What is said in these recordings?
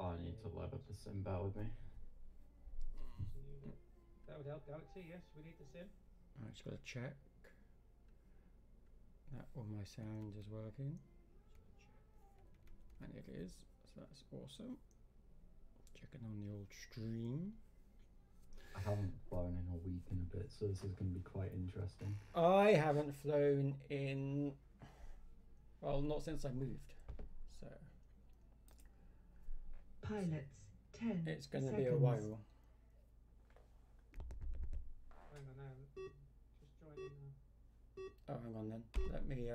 I need to load up the sim, bear with me. That would help, Galaxy. Yes, we need the sim. I just got to check that all my sound is working. And it is, so that's awesome. Checking on the old stream. I haven't flown in a week and a bit, so this is going to be quite interesting. I haven't flown in, well, not since I moved, so Pilots, 10 it's going to seconds. be a while. Hang on, just joining. Oh, hang on then. Let me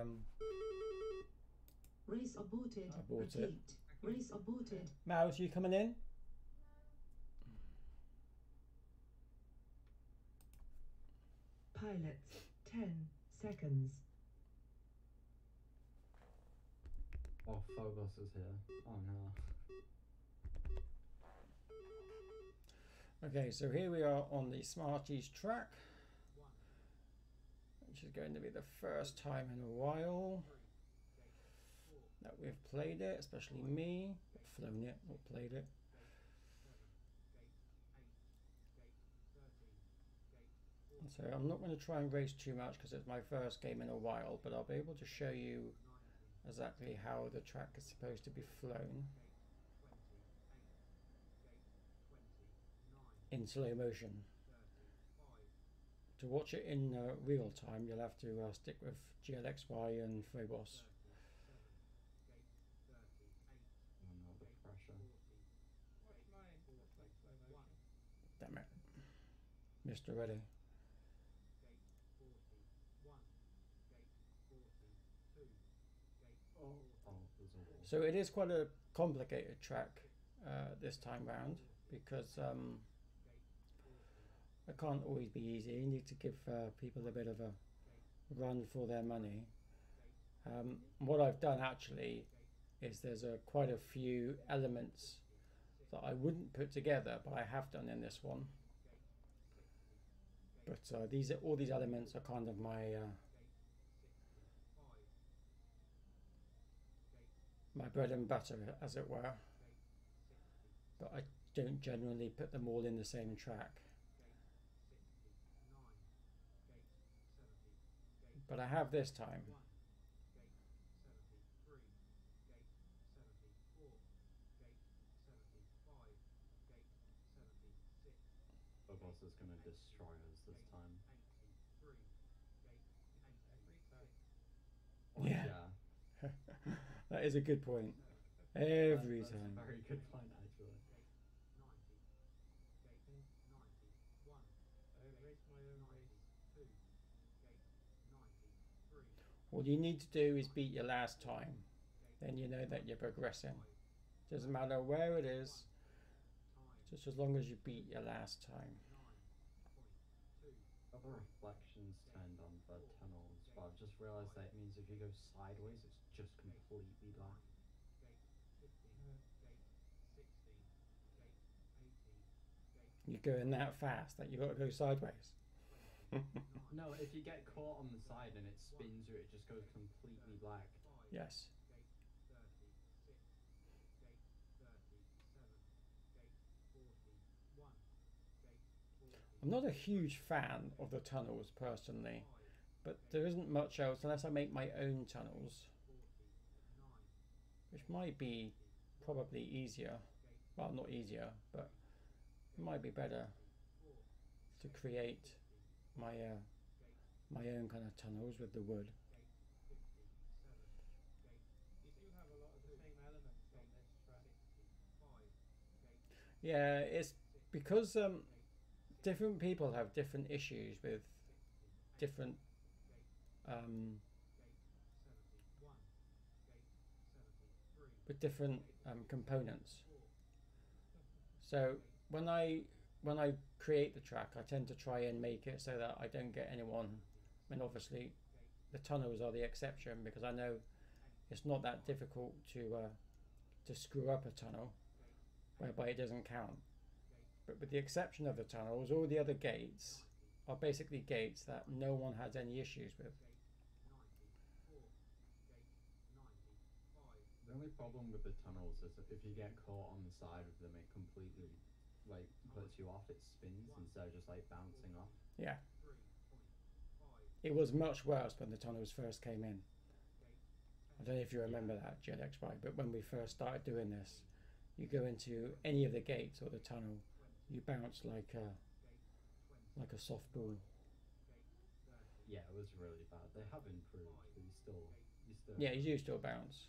Race aborted. Abort it. Repeat. Race aborted. Mouse, you coming in? Pilots, 10 seconds. Oh, Phobos is here. Oh no. Okay, so here we are on the Smarties track, which is going to be the first time in a while that we've played it, especially me. Flown it, not played it. So I'm not going to try and race too much because it's my first game in a while, but I'll be able to show you exactly how the track is supposed to be flown in slow motion. To watch it in real time, you'll have to stick with GLXY and Phobos. Oh no, the pressure. What's my slow motion? Damn it. Missed already. Oh, there's a wall. So it is quite a complicated track this time round because it can't always be easy. You need to give people a bit of a run for their money. What I've done actually is there's quite a few elements that I wouldn't put together, but I have done in this one. But all these elements are kind of my my bread and butter, as it were. But I don't generally put them all in the same track. But I have this time. Phobos is going to destroy us this time. Oh, Yeah. That is a good point. Every that's time. a very good point, actually. I race my own race. All you need to do is beat your last time. Then you know that you're progressing. Doesn't matter where it is, just as long as you beat your last time. Other reflections turned on for tunnels, but I've just realised that it means if you go sideways, it's just completely black. You're going that fast that you've got to go sideways. No, if you get caught on the side and it spins you, it just goes completely black. Yes. I'm not a huge fan of the tunnels personally, but there isn't much else unless I make my own tunnels, which might be probably easier. Well, not easier, but it might be better to create my my own kind of tunnels with the wood. You do have a lot of the same elements on this track. Yeah, it's because different people have different issues with different components. So when I create the track, I tend to try and make it so that I don't get anyone. I mean, obviously, the tunnels are the exception because I know it's not that difficult to screw up a tunnel whereby it doesn't count. But with the exception of the tunnels, all the other gates are basically gates that no one has any issues with. only problem with the tunnels is that if you get caught on the side of them, it completely like puts you off. It spins instead of just like bouncing off. Yeah. It was much worse when the tunnels first came in. I don't know if you remember that, GLXY, but when we first started doing this, you go into any of the gates or the tunnel, you bounce like a softball. Yeah, it was really bad. They have improved, but you still. Yeah, you do still bounce.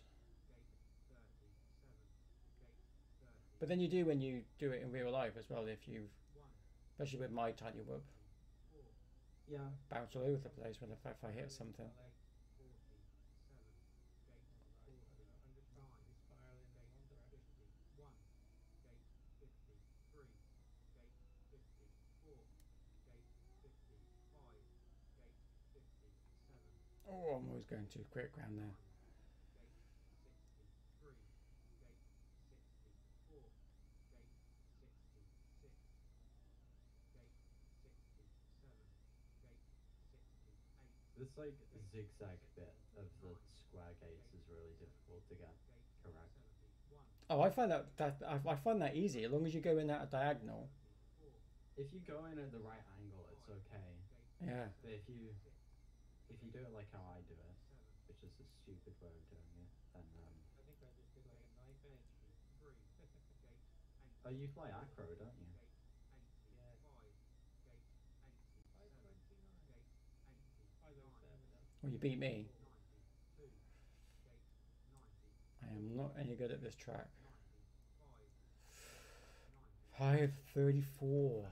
But then you do when you do it in real life as well. If you've, especially with my tiny whoop, Yeah. bounce all over the place when if I hit something. Oh, I'm always going too quick round there. This like zigzag bit of the square gates is really difficult to get correct. Oh, I find I find that easy as long as you go in at a diagonal. If you go in at the right angle, it's okay. Yeah. But if you do it like how I do it, which is a stupid way of doing it, then I think I just did like a knife edge. oh, you fly acro, don't you? Yeah. 529. 507 though. Well, you beat me. I am not any good at this track. 534.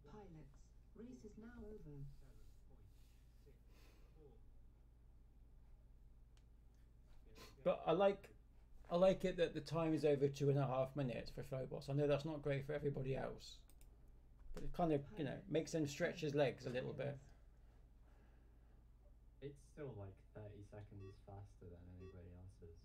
Pilots, race is now over. But I like it that the time is over 2.5 minutes for Phobos. I know that's not great for everybody else, but it kind of makes him stretch his legs a little bit. It's still like 30 seconds faster than anybody else's.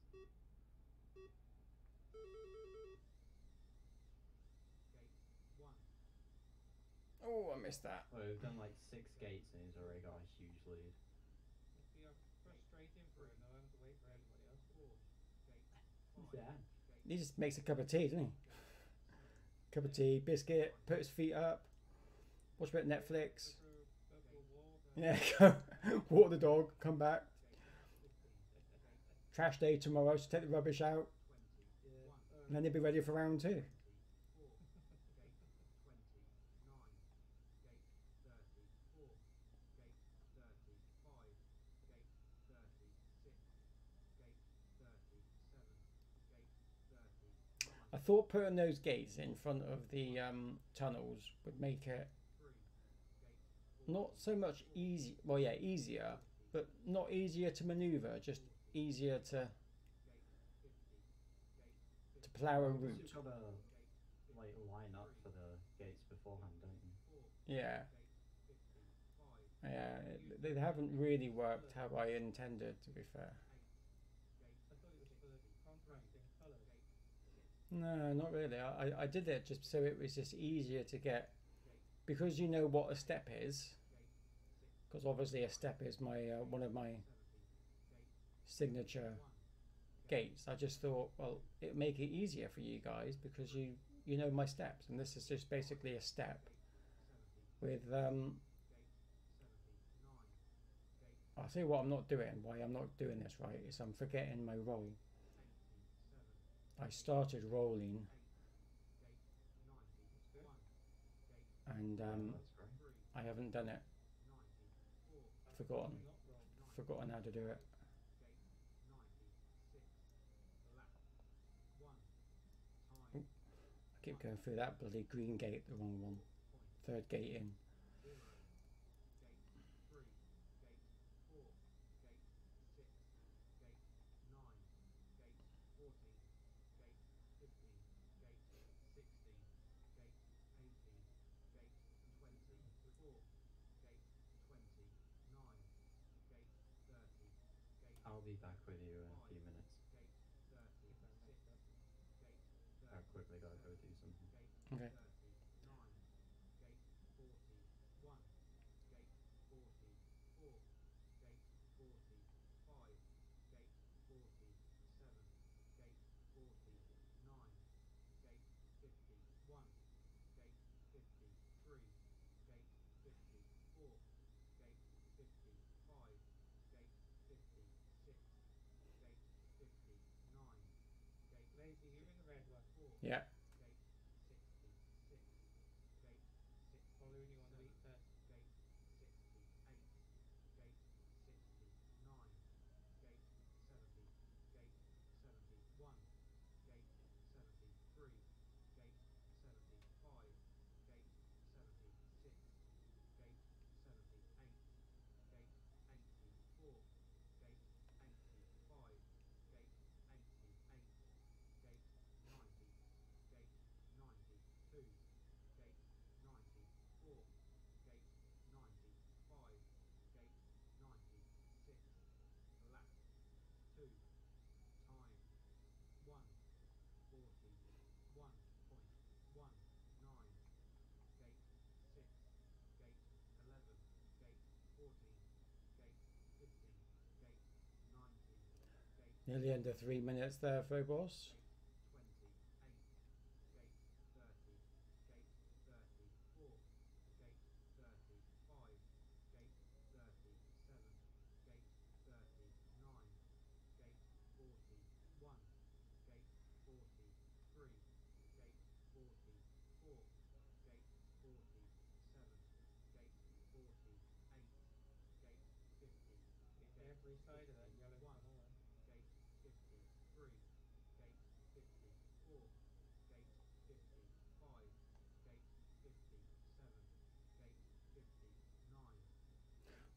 Oh, I missed that. Well, we've done like 6 gates and he's already got a huge lead. Must be frustrating for him though, having to wait for everybody else to finish. Yeah. He just makes a cup of tea, doesn't he? Cup of tea, biscuit, put his feet up, watch a bit of Netflix. Go for a walk. Yeah, go walk the dog, come back. Trash day tomorrow, so take the rubbish out, Yeah. and then he'll be ready for round 2. I thought putting those gates in front of the tunnels would make it not so much easy. Well, yeah, easier, but not easier to maneuver. Just easier to plough a route. You've got to like line up for the gates beforehand, don't you? Yeah. Yeah, they haven't really worked how I intended, to be fair. I thought it was for contrasting colours. No, not really. I did it just so it was just easier to get, because you know what a step is, because obviously a step is my one of my signature gates. I just thought, well, it'd make it easier for you guys because you know my steps, and this is just basically a step with I'll tell you what I'm not doing, why I'm not doing this right, is I'm forgetting my roll. I started rolling and That's great. I haven't done it. Forgotten how to do it. Ooh, I keep going through that bloody green gate, the wrong one. 3rd gate in. I'll be back with you in a few minutes. I quickly gotta go do something. Okay. Yeah. Following you on the weight test. Nearly under 3 minutes there, Phobos. Every side of that yellow tunnel then.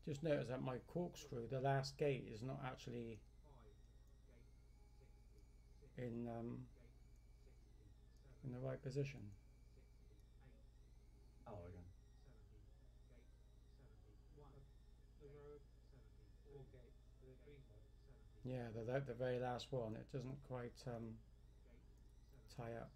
Just notice that my corkscrew, the last gate, is not actually in the right position. Oh, again. The row of 4 gates, the green one. Yeah, the very last one, it doesn't quite tie up.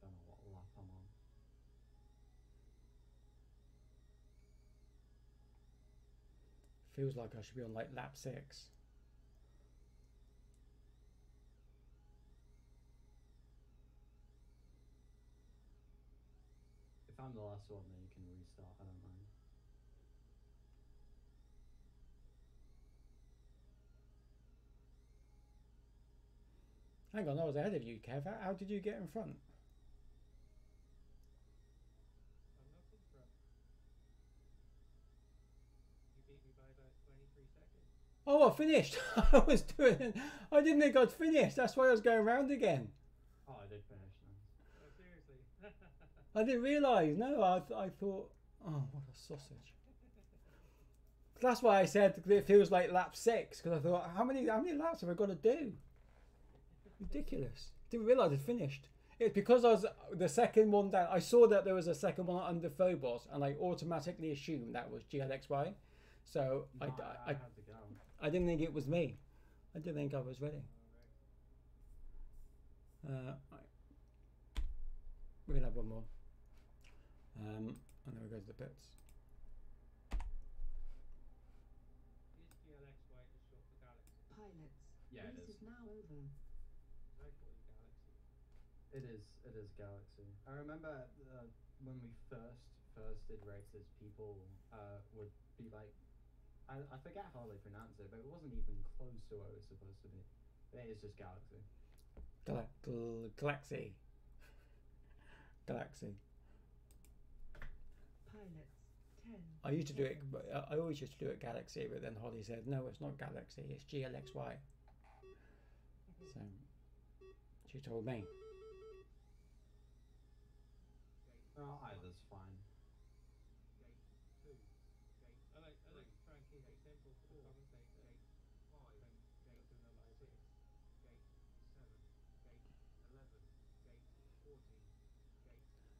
Don't know what lap I'm on. Feels like I should be on like lap 6. If I'm the last one, then you can restart. I don't mind. Hang on, I was ahead of you, Kev. How did you get in front? I'm not in front. You beat me by about 23 seconds. Oh, I finished. I didn't think I'd finished. That's why I was going round again. Oh, I did finish now. Oh, seriously. I didn't realise. No, I thought, oh, what a sausage. That's why I said it feels like lap 6, because I thought, how many laps have I got to do? Ridiculous. Didn't realise I'd finished. It's because I was the second one down. I saw that there was a second one under Phobos, and I automatically assumed that was GLXY. So No, I had to go. I didn't think it was me. I didn't think I was ready. We're gonna have one more. And then we go to the pits. Is GLXY just short for Galaxy? Pilots, Yeah, it race is. is now over. I call it Galaxy. It is Galaxy. I remember when we first did races, people would be like, I forget how they pronounce it, but it wasn't even close to what it was supposed to be. It is just Galaxy. Galaxy. Galaxy. Pilots, 10. I used to do it. I always used to do it Galaxy, but then Holly said, "No, it's not Galaxy. It's GLXY." So she told me. Oh, either's fine. I like to try and keep it simple for the commentator when you're doing a live race.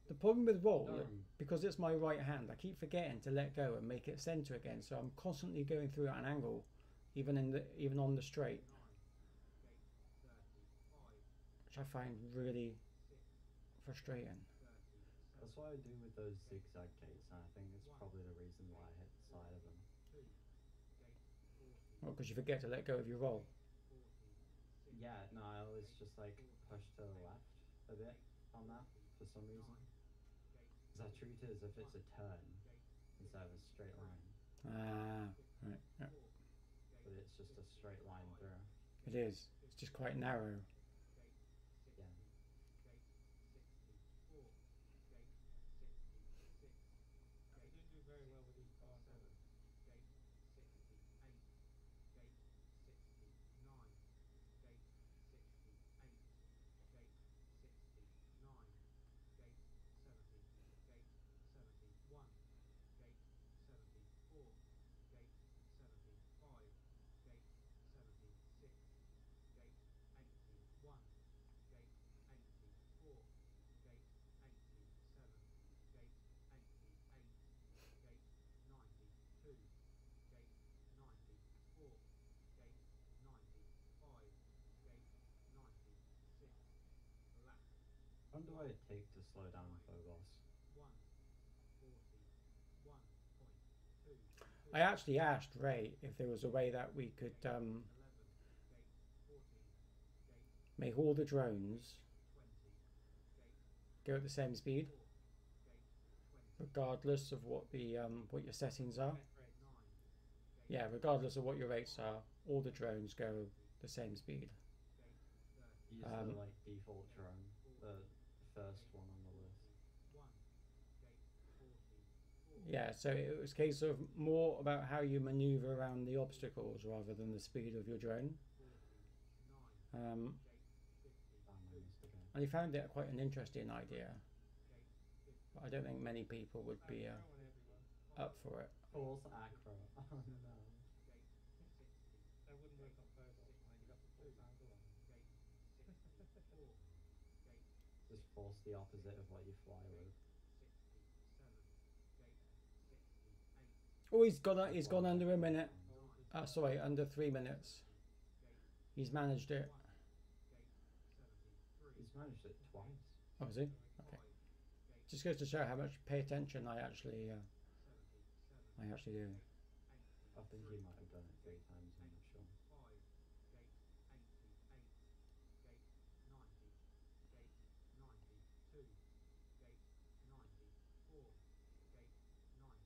The problem with roll, No. because it's my right hand, I keep forgetting to let go and make it center again. So I'm constantly going through at an angle, even on the straight, which I find really frustrating. That's what I do with those zigzag gates, and I think it's probably the reason why I hit the side of them. Well, because you forget to let go of your roll. Yeah, no, I always just like push to the left a bit on that for some reason. Because I treat it as if it's a turn instead of a straight line. Ah, right. Yeah. But it's just a straight line through. It is. It's just quite narrow. Yeah. They didn't do very well with these parcels. How long do I take to slow down Phobos? I actually asked Ray if there was a way that we could make all the drones go at the same speed, regardless of what the what your settings are. Yeah, regardless of what your rates are, all the drones go the same speed. Use the like default drone, the first one on the list. Yeah, so it was a case of more about how you maneuver around the obstacles rather than the speed of your drone. And he found it quite an interesting idea, but I don't think many people would be up for it. False acro. Oh no. That wouldn't work on Phobos, mind. You'd have to force angle on them. Just force the opposite of what you fly with. Oh, he's gone under a minute. Sorry, under 3 minutes. He's managed it. He's managed it twice. Oh, is he? Okay. Just goes to show how much pay attention I actually do. I think he might have done it 3 times, I'm not sure.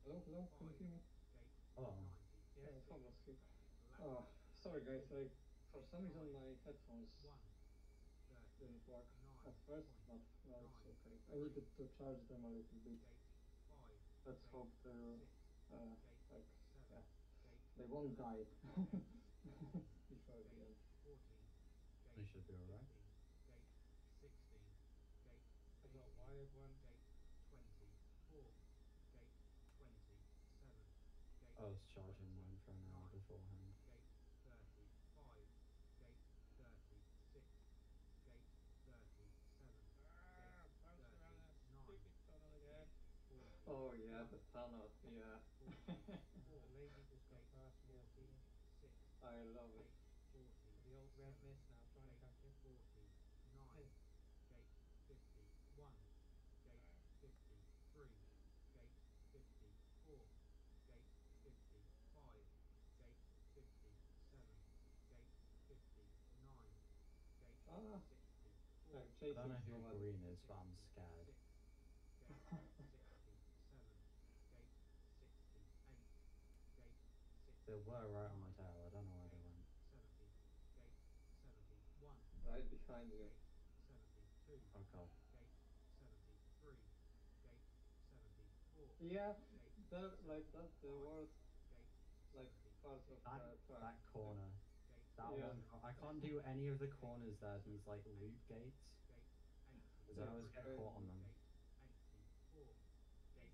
Hello, hello, can you hear me? Oh. Yeah, Thomas here. Oh, sorry guys, for some reason my headphones didn't work at first, but now it's okay. I needed to charge them a little bit. Let's hope they're, they won't die before the end. They should be alright. I've got a wired one. I was charging mine for an hour beforehand. Bouncing around that stupid tunnel again. Oh yeah, the tunnel, yeah. The lady just got past me, I see. I love it. The old red mist now trying to catch him. Ah, I'm I chasing don't know who somebody. green is, but I'm scared. They were right on my tail, I don't know where they went. Right behind you. Oh god. Yeah, that's the worst part of That, the track. that corner. That Yeah. one. I can't do any of the corners there, these like loop gates. Because I always get caught on them.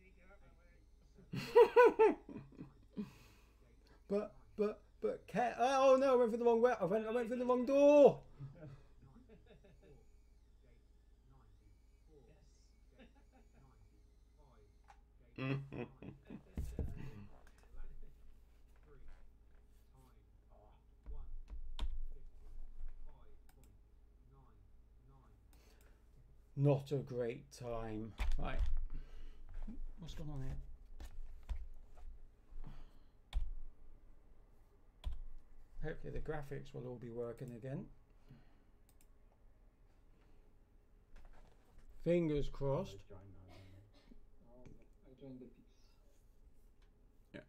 Easy, get out my way. Oh no, I went for the wrong way. I went for the wrong door. Not a great time. Right. What's going on here? Hopefully the graphics will all be working again. Fingers crossed. I joined the pics. Yeah.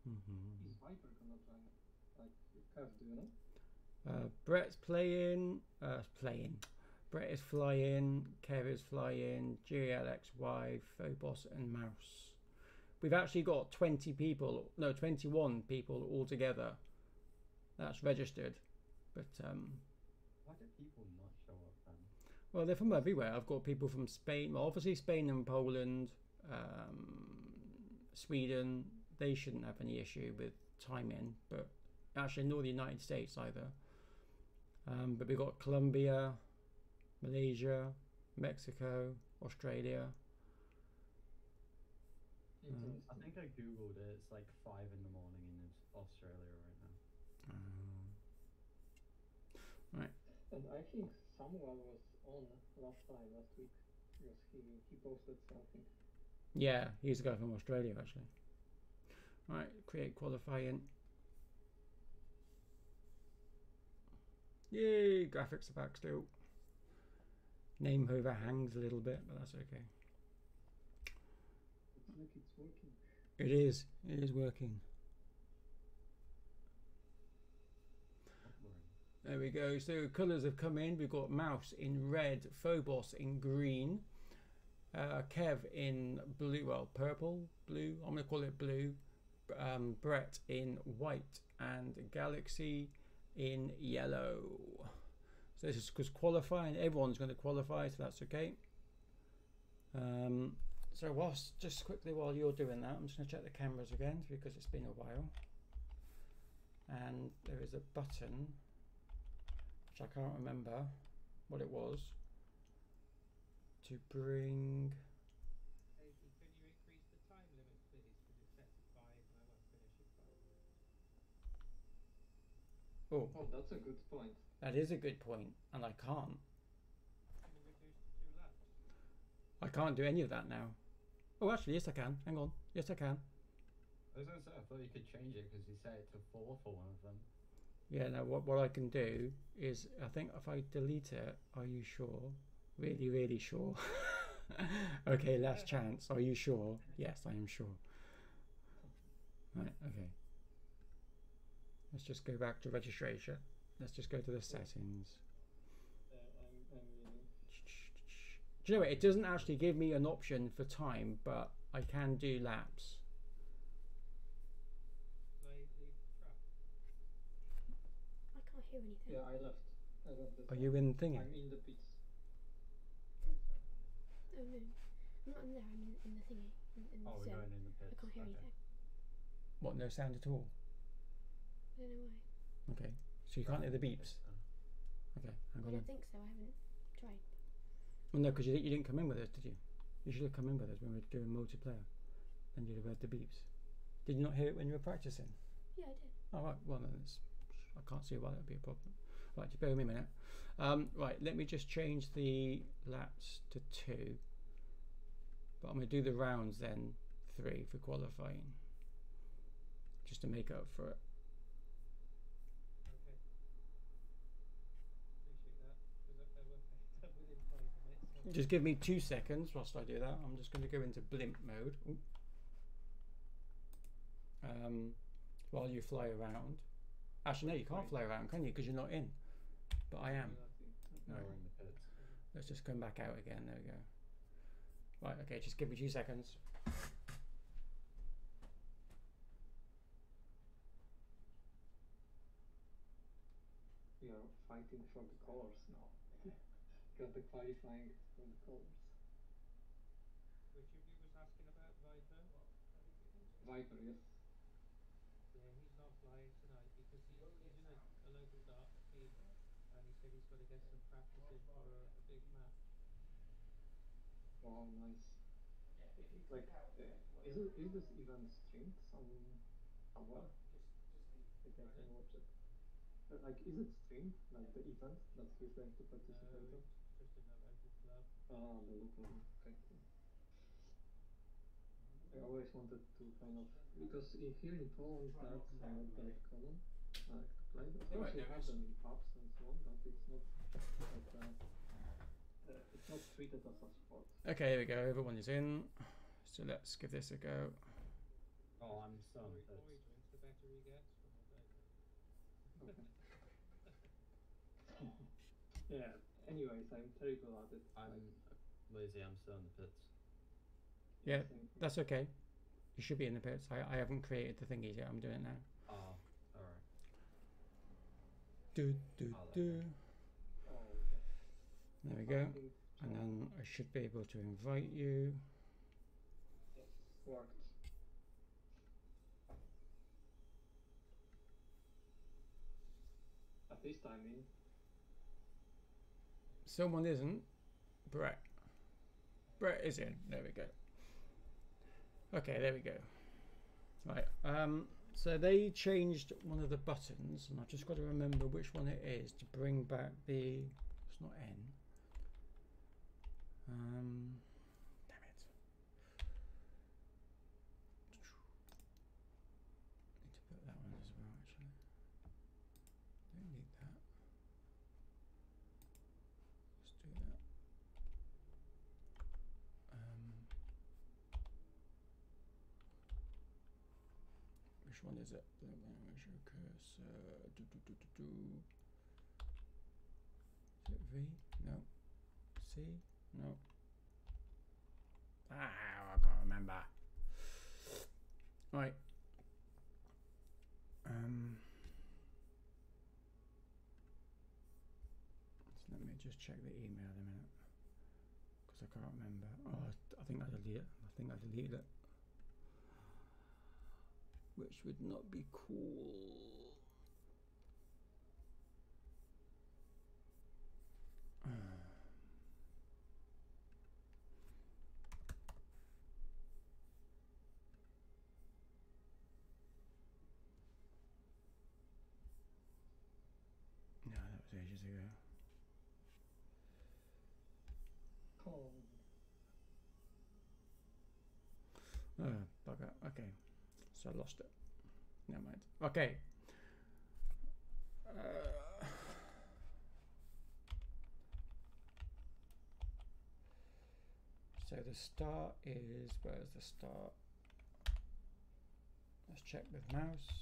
Is Viper gonna join? Like, Kev, do you know? Brett's playing. Brett is flying. Kev is flying. GLXY, Phobos, and Mouse. We've actually got 20 people. No, 21 people altogether. That's registered, but why do people not show up then? well, they're from everywhere. I've got people from Spain, well, obviously Spain and Poland, Sweden. They shouldn't have any issue with timing, but actually nor the United States either. But we've got Colombia, Malaysia, Mexico, Australia. I think I googled it. It's like 5 in the morning in Australia right now. Right. And I think Samuel was on last week, because he posted something. Yeah, he's the guy from Australia actually. Right, create qualifying. Yay, graphics are back still. Name overhangs a little bit, but that's okay. Looks like it's working. It is working. There we go. So colours have come in. We've got Mouse in red, Phobos in green, Kev in blue, well, purple, blue. I'm going to call it blue. Brett in white, and Galaxy in yellow. So this is because qualifying. Everyone's going to qualify, so that's okay. So whilst, just quickly while you're doing that, I'm just going to check the cameras again because it's been a while. And there is a button, which I can't remember what it was, to bring. Casey, can you increase the time limit, please? Because it's set to 5 and I won't finish at 5. Oh, Oh, that's a good point. that is a good point, and I can't. Can you reduce to 2 laps? I can't do any of that now. Oh, actually, yes I can. Hang on. Yes I can. I was gonna say, I thought you could change it because you set it to 4 for one of them. Yeah, now what I can do is, I think if I delete it, are you sure? Really, really sure? Okay, last chance. Are you sure? Yes, I am sure. Right, okay. Let's just go back to registration. Let's just go to the settings. I'm reading. Do you know what? It doesn't actually give me an option for time, but I can do laps. Leave track. I can't hear anything. Yeah, I left this Are one. you in thingy? I'm in the pits. Oh no, I'm not in there. I'm in the thingy. In Oh, the we're zone. going in the pits. I can't hear Okay. anything. What, no sound at all? I don't know why. Okay, so you can't hear the beeps? Okay, hang I on. don't think so. I haven't tried. Well, no, because you didn't come in with us, did you? You should have come in with us when we were doing multiplayer. Then you'd have heard the beeps. Did you not hear it when you were practicing? Yeah, I did. Oh, right, well then I can't see why that would be a problem. Right, just bear with me a minute. Right, let me just change the laps to 2. But I'm going to do the rounds then 3 for qualifying. Just to make up for it. Okay. Appreciate that. Because I won't be done within 5 minutes. So Just give me 2 seconds whilst I do that. I'm just going to go into blimp mode. Ooh. While you fly around. Actually, no, you can't fly around, can you? Because you're not in. But I am. No, Right. we're in the pits. Let's just come back out again. There we go. Right, okay, just give me 2 seconds. We are fighting for the colors now. Got the qualifying for the colors. which of you was asking about Viper? Viper, yes. Yeah, he's not flying tonight because he's in a local dart team and he said he's got to get some practice in for a big match. Wow, nice. Like, is this event streamed Oh well, Just I can watch it. Like, is it streamed? Like the event that he's going to participate in? just in the local club. Ah, the local one. Okay, cool. I always wanted to kind of, because here in Poland darts are not that common, like to play. Of course, you have them in pubs and so on, but it's not it's not treated as a sport. Okay, here we go. Everyone is in. So let's give this a go. Oh, I'm so The on more the he pits. drinks, the better he gets. The more better. Okay. Yeah. Anyways, I'm terrible at it. I'm lazy. I'm still in the pits. Yeah, same here. that's okay. You should be in the pits. I haven't created the thingies yet. I'm doing it now. Oh, alright. Do do Oh, do. Oh, okay. There we go. Finding And job. then I should be able to invite you. Yes, worked. At least I'm in. Someone isn't. Brett. Brett is in. There we go. Okay, there we go. Right. So they changed one of the buttons, and I've just got to remember which one it is to bring back the. It's not N. Damn it. Need to put that one as well, actually. Don't need that. Let's do that. Which one is it? Where's your cursor? Is it V? No. C? No. Ah, I can't remember. Right. So let me just check the email in a minute, because I can't remember. Oh, I think I deleted it. I think I deleted it. Which would not be cool. No, that was ages ago. Oh, bugger. Okay. So I lost it. Never mind. Okay. So the start is, where's the start? Let's check with mouse.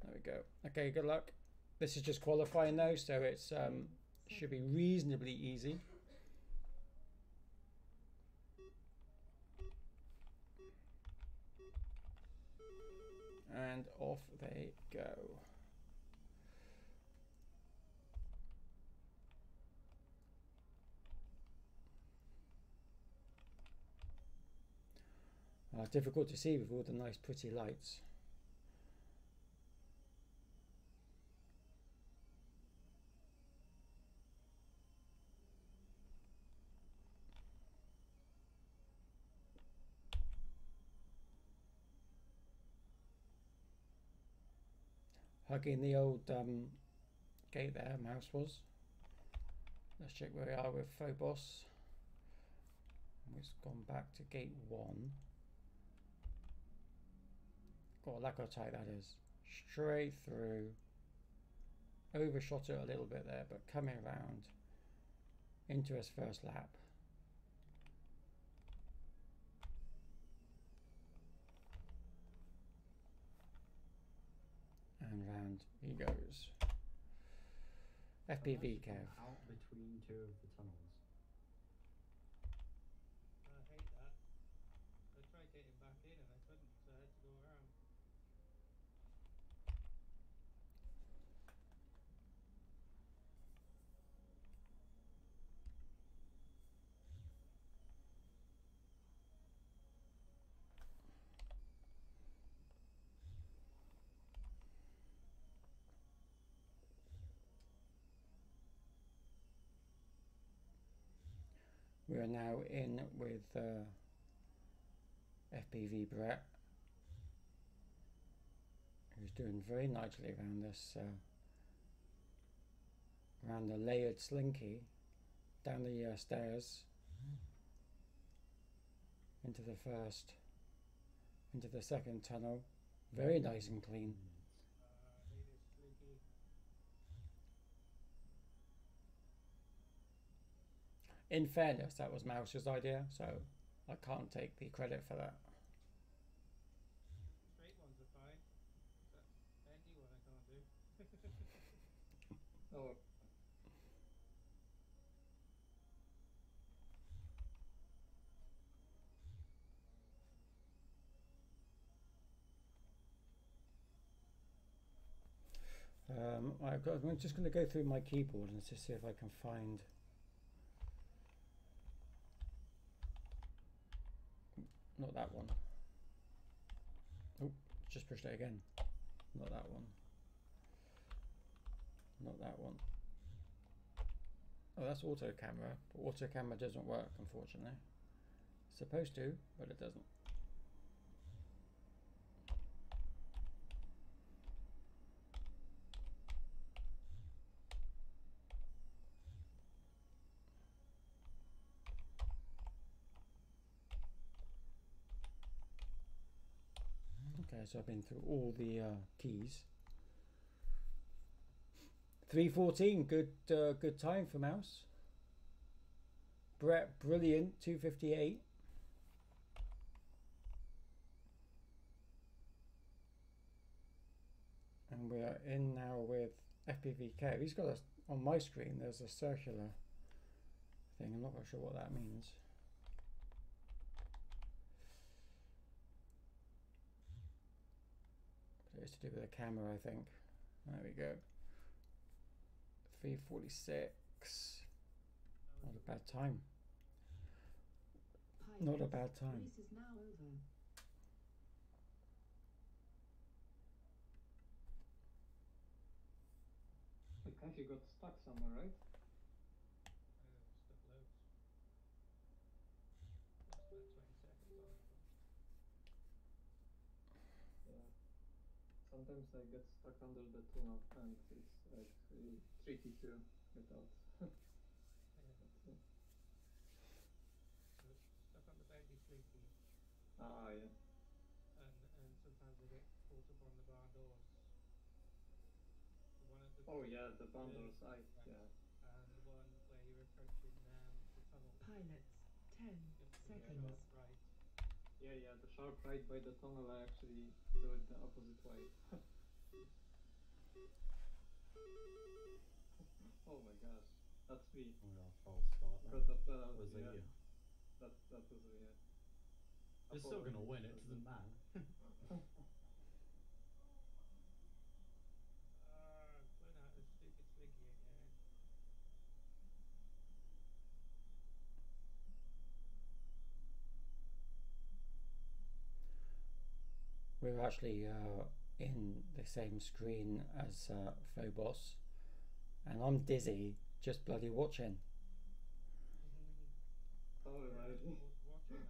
There we go. Okay, good luck. This is just qualifying though, so it's should be reasonably easy. And off they go. Difficult to see with all the nice pretty lights. Hugging the old gate there, mouse was. Let's check where we are with Phobos. It's gone back to gate 1. God, look how tight that is. Straight through. Overshot it a little bit there, but coming around into his first lap. And round he goes. FPV Kev. Out between two of the tunnels. I hate that. I tried getting back in and I couldn't, so I had to go around. We are now in with FPV Brett. who's doing very nicely around this, around the layered slinky, down the stairs, into the first, into the second tunnel. Very nice and clean. Maybe it's slinky. In fairness, that was Mouse's idea, so I can't take the credit for that. Straight ones are fine. But bendy one I can't do. Oh, I'm just going to go through my keyboard and just see if I can find. Not that one. Oh, just pushed it again. Not that one. Not that one. Oh, that's auto camera, but auto camera doesn't work, unfortunately. It's supposed to, but it doesn't. Okay, so I've been through all the keys. 3:14, good time for Mouse. Brett, brilliant, 2:58. And we are in now with FPVK. He's got a, on my screen, there's a circular thing. I'm not quite sure what that means. But it's to do with the camera, I think. There we go. 3:46. Not a bad time. Not a bad time. Race is now over. I think you got stuck somewhere, right? Stuck loads. Lost about 20 seconds on it. Yeah. Sometimes I get stuck under the tunnel and it's like really tricky to get out. Yeah. So stuck on the bendy slinky, Ah, yeah. and sometimes they get caught up on the barn doors. The one at the Oh yeah, the bundles, Right. yeah. and the one where you're approaching the tunnel. Pilots, 10 You have to do seconds. sharp right. Yeah, the sharp right by the tunnel, I actually do it the opposite way. Oh my gosh, that's me. Oh yeah, false start. Got the penalty, Was it yeah. you? That was me, yeah. You're still gonna win, it doesn't matter. Blown out the stupid slinky again. We're actually in the same screen as Phobos, and I'm dizzy just bloody watching. Alright. Watching that.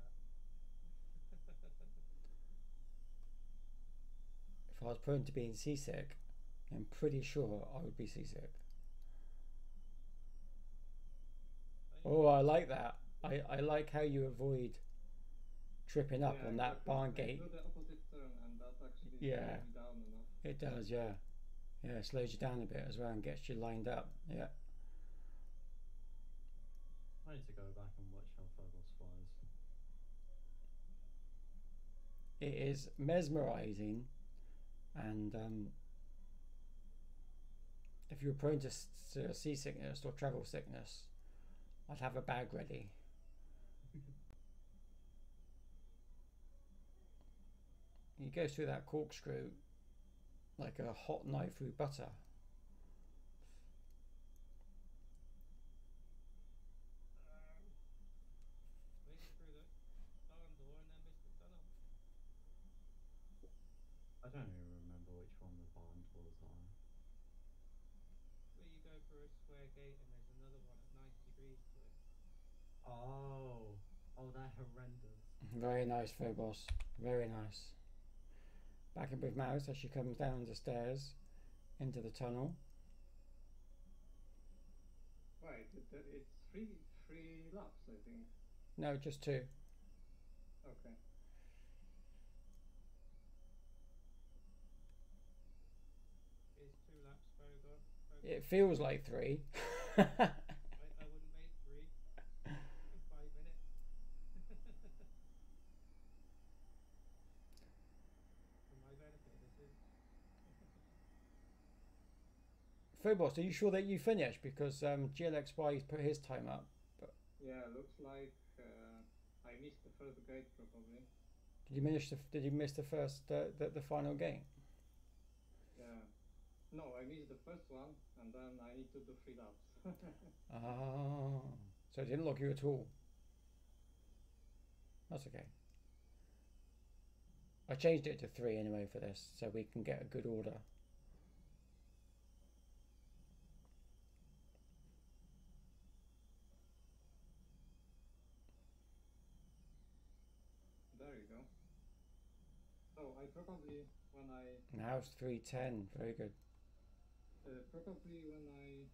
If I was prone to being seasick, I'm pretty sure I would be seasick. Oh, I like that. I like how you avoid tripping up Yeah, on that exactly. barn I gate. do the opposite turn and that actually Yeah. slows me down enough. It does, yeah. Yeah, it slows you down a bit as well and gets you lined up. Yeah. I need to go back and watch how Phobos flies. It is mesmerizing, and if you're prone to seasickness or travel sickness, I'd have a bag ready. He goes through that corkscrew like a hot knife through butter. Went through the barn door and then missed the tunnel. I don't even remember which one the barn doors are. Where you go for a square gate and there's another one at 90 degrees to it. Oh, they're horrendous. Very nice, Phobos. Very nice. backing with mouse as she comes down the stairs into the tunnel. Right, it's three laps, I think. No, just 2. Okay. Is 2 laps very good? It feels like 3. I wouldn't make 3 in 5 minutes. For my benefit, this is. Phobos, are you sure that you finished? Because GLXY put his time up. Yeah, looks like I missed the first gate probably. Did you miss the first the final game? Yeah. No, I missed the first one, and then I need to do 3 laps. Ah, so it didn't log you at all. That's okay. I changed it to 3 anyway for this, so we can get a good order. There you go. So I probably when I Now it's 3:10. Very good. probably when I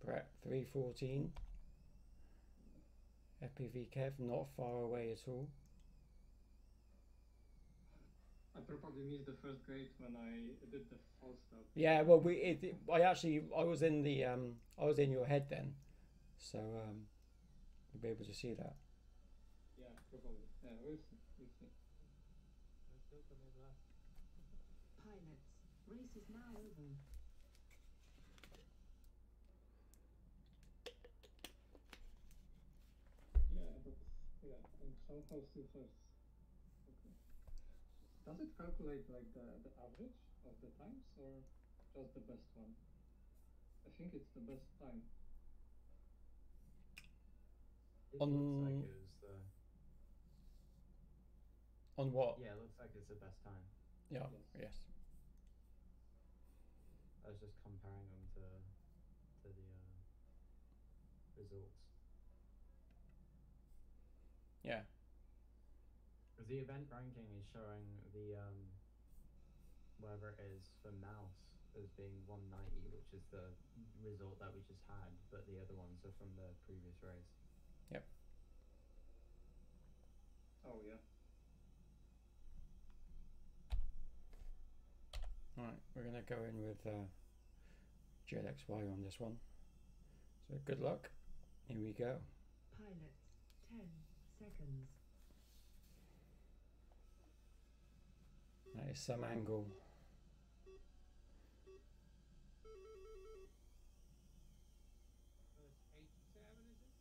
Brett 3:14. FPV Kev not far away at all. I probably missed the first gate when I did the false stop. Yeah, well, I was in the I was in your head then, so you'll be able to see that. Yeah, probably. Yeah, we'll see. We'll see. I still come in last. Pilots, race is now over. Yeah, but yeah, and somehow still first. Okay. Does it calculate like the average of the times or just the best one? I think it's the best time. It looks like it was the. On what? Yeah, it looks like it's the best time. Yeah. Yes. Yes. I was just comparing them to the results. Yeah. Because the event ranking is showing the whatever it is for mouse as being 190, which is the result that we just had, but the other ones are from the previous race. Yep. Oh yeah. Alright, we're going to go in with GLXY on this one. So good luck. Here we go. Pilots, 10 seconds. That is some angle. So it's 87, is it?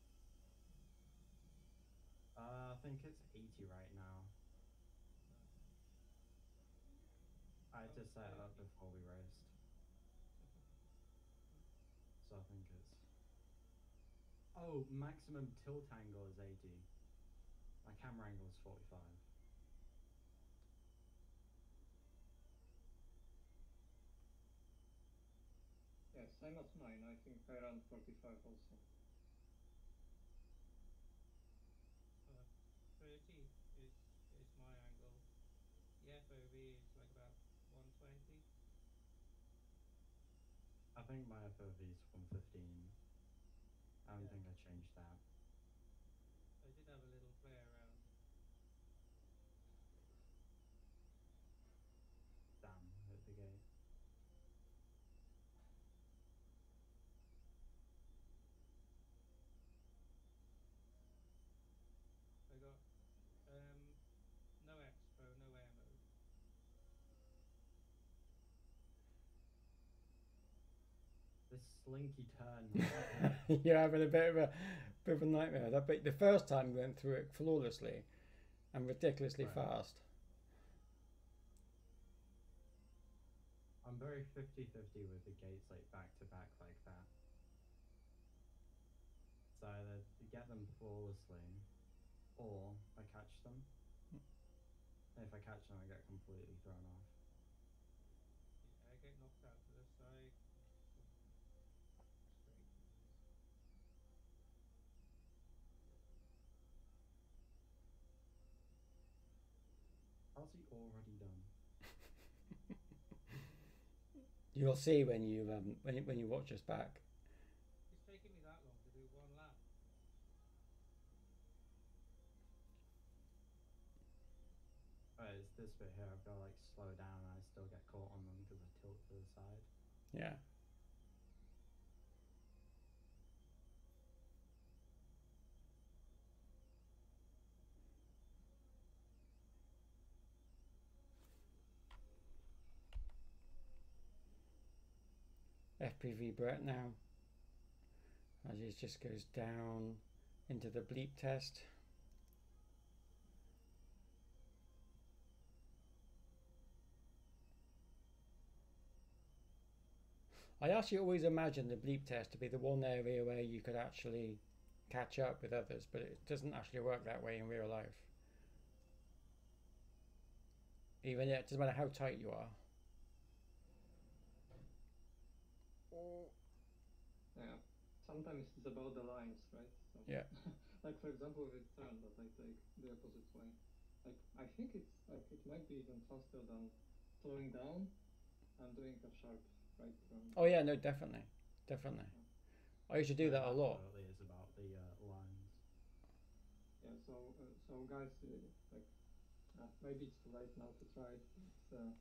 I think it's 80 right now. I just set it up before we raced. So I think it's. Oh, maximum tilt angle is 80. My camera angle is 45. Yeah, same as mine. I think I ran 45 also. 30 is my angle. The FOV is like about 120. I think my FOV is 115. I don't Yeah. think I changed that. I did have a little play around. Damn, hit the gate. I got no expo, no air mode. This slinky turn. You're having a bit of a nightmare. The first time we went through it flawlessly and ridiculously Right. fast. I'm very 50-50 with the gates like back to back like that. So either get them flawlessly or I catch them. And if I catch them I get completely thrown off. Yeah, I get knocked out to the side. Straight. How's he already done? You'll see when you watch us back. It's taking me that long to do one lap. Right, it's this bit here. I've got to like slow down, and I still get caught on them because I tilt to the side. Yeah. FPV Brett now, as he just goes down into the bleep test. I actually always imagined the bleep test to be the one area where you could actually catch up with others, but it doesn't actually work that way in real life. Even it doesn't matter how tight you are. Yeah. Sometimes it's about the lines, right? So, Yeah. like for example with turn that I take the opposite way. Like I think it's like it might be even faster than slowing down and doing a sharp right turn. Oh yeah, no, definitely. I used to do that a lot. Totally is about the lines. Yeah. So guys, like maybe it's too late now to try it. It's,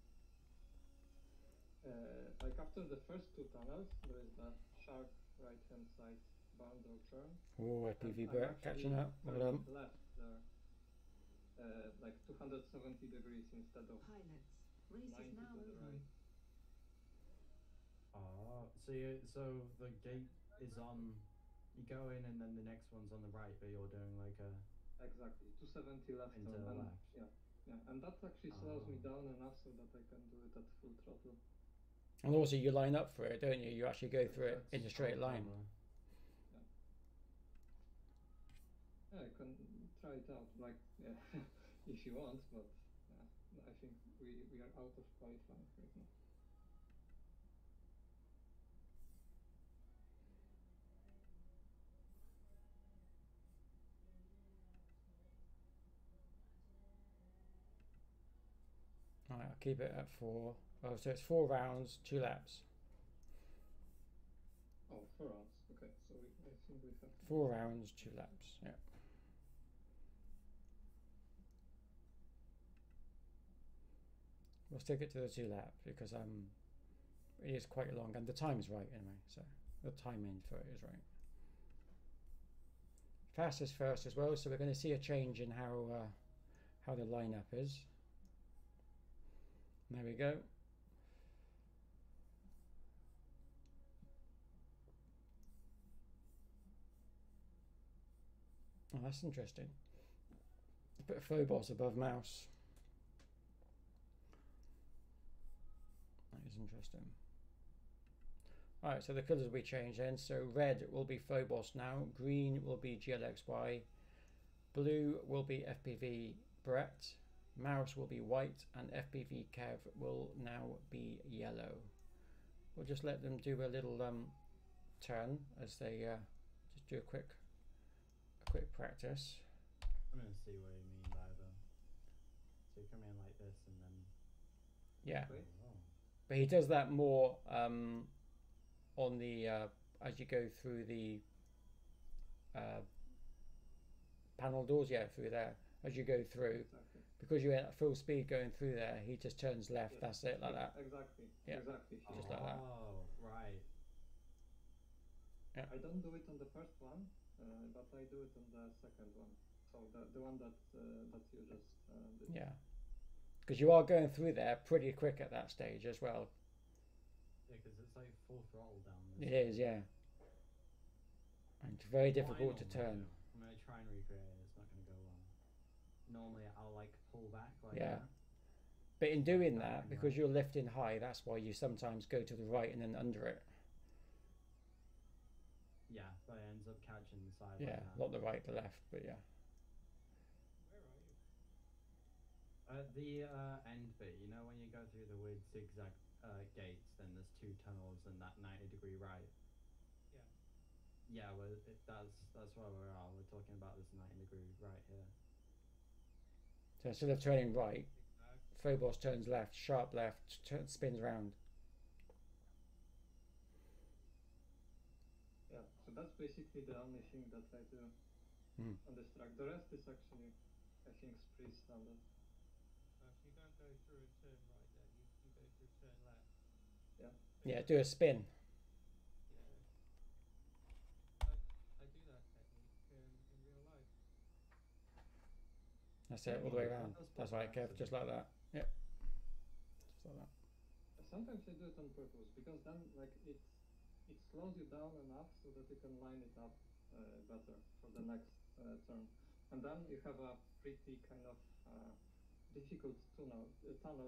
like after the first two tunnels, there is that sharp right hand side bound or turn. Oh, FPV I'm Brett catching actually up. Well turning done. left there, like 270 degrees instead of Pilots, race 90 is now to the over. right. Oh, so the gate is on. You go in, and then the next one's on the right, but you're doing like a Exactly, 270 left into turn. the And left. yeah, and that actually slows me Oh. down enough so that I can do it at full throttle. And also you line up for it, don't you? You actually go through it in a straight line. Yeah, I can try it out, like yeah, if you want, but yeah, I think we are out of qualifying right now. Alright, I'll keep it at 4. Oh, so it's 4 rounds, 2 laps. Oh, 4 rounds. Okay, so I think we have 4 rounds, 2 laps. Yeah. We'll stick it to the 2 laps because it is quite long and the time's right anyway. So the timing for it is right. Fastest first as well. So we're going to see a change in how the lineup is. There we go. Oh, that's interesting. Put Phobos above Mouse. That is interesting. Alright, so the colours will be changed then. So red will be Phobos now. Green will be GLXY. Blue will be FPV Brett. Mouse will be white. And FPV Kev will now be yellow. We'll just let them do a little turn as they just do a quick practice. I'm gonna see what you mean by them. So you come in like this and then. Yeah. Oh. But he does that more on the as you go through the panel doors. Yeah, through there as you go through. Exactly. Because you're at full speed going through there, he just turns left. Yes. That's it, like that. Exactly. Yeah. Exactly. Just like that. Oh, right. Yeah. I don't do it on the first one, but I do it on the second one. So the one that you just did. Yeah. Because you are going through there pretty quick at that stage as well. Yeah, because it's like full throttle down this. It is, yeah. And it's very difficult to turn. I'm going to try and recreate it. It's not going to go well. Normally I'll like pull back like yeah. that. But in doing that, because you're lifting high, that's why you sometimes go to the right and then under it. Yeah, but it ends up catching the side. Yeah, like that. not the right, the left, but yeah. Where are you? The end bit, you know, when you go through the weird zigzag gates, then there's 2 tunnels and that 90-degree right. Yeah. Yeah, well, that's where we are. We're talking about this 90-degree right here. So instead of turning right, Phobos turns left, sharp left, spins round. that's basically the only thing that I do on this track. The rest is actually, I think, pretty standard. So you don't go through and turn right there. You go through turn left. Yeah. So Yeah, you do a spin. Yeah. I do that technique in real life. That's it, all the way around. That's right, Kev, just like that. Yep. Just like that. Sometimes I do it on purpose because then like it slows you down enough so that you can line it up better for the next turn, and then you have a pretty kind of difficult tunnel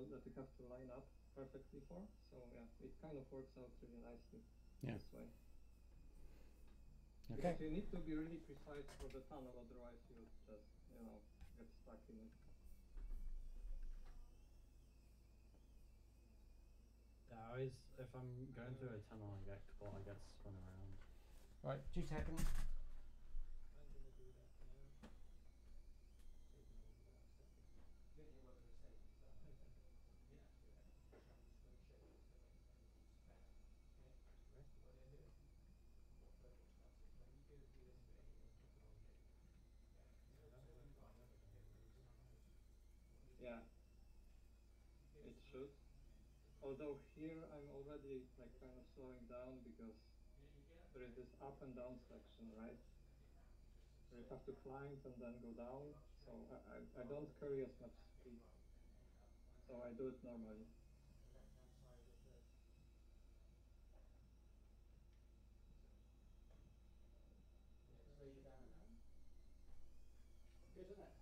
that you have to line up perfectly for. So yeah, it kind of works out really nicely this way. Okay. Because you need to be really precise for the tunnel, otherwise you just get stuck in it. Yeah, I always, if I'm going through a tunnel and get caught, I get spun around. Right, 2 seconds. I'm gonna do that now. Taking over that second. The rest of it. Yeah, that'll work on the other game really, doesn't it? Yeah, it should. Although here I'm already like kind of slowing down because there is this up and down section, right? Where you have to climb and then go down. So I don't carry as much speed. So I do it normally. Good, isn't it?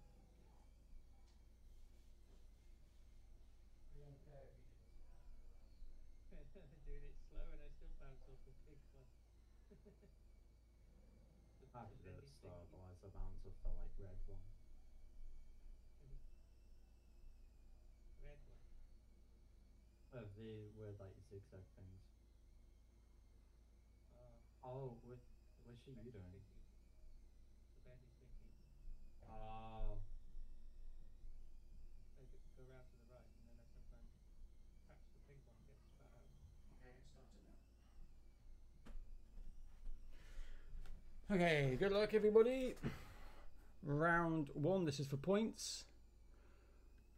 Doing it slow and I still bounce off the big one. I have to do it slow, otherwise I bounce off the like red one. Red one. Of the weird like zigzag things. Oh, which are you doing? The bed is thinking. Oh. I go round to the right and then I sometimes catch the pink one and get spat out. Okay, it started now. Okay, good luck everybody. Round 1, this is for points.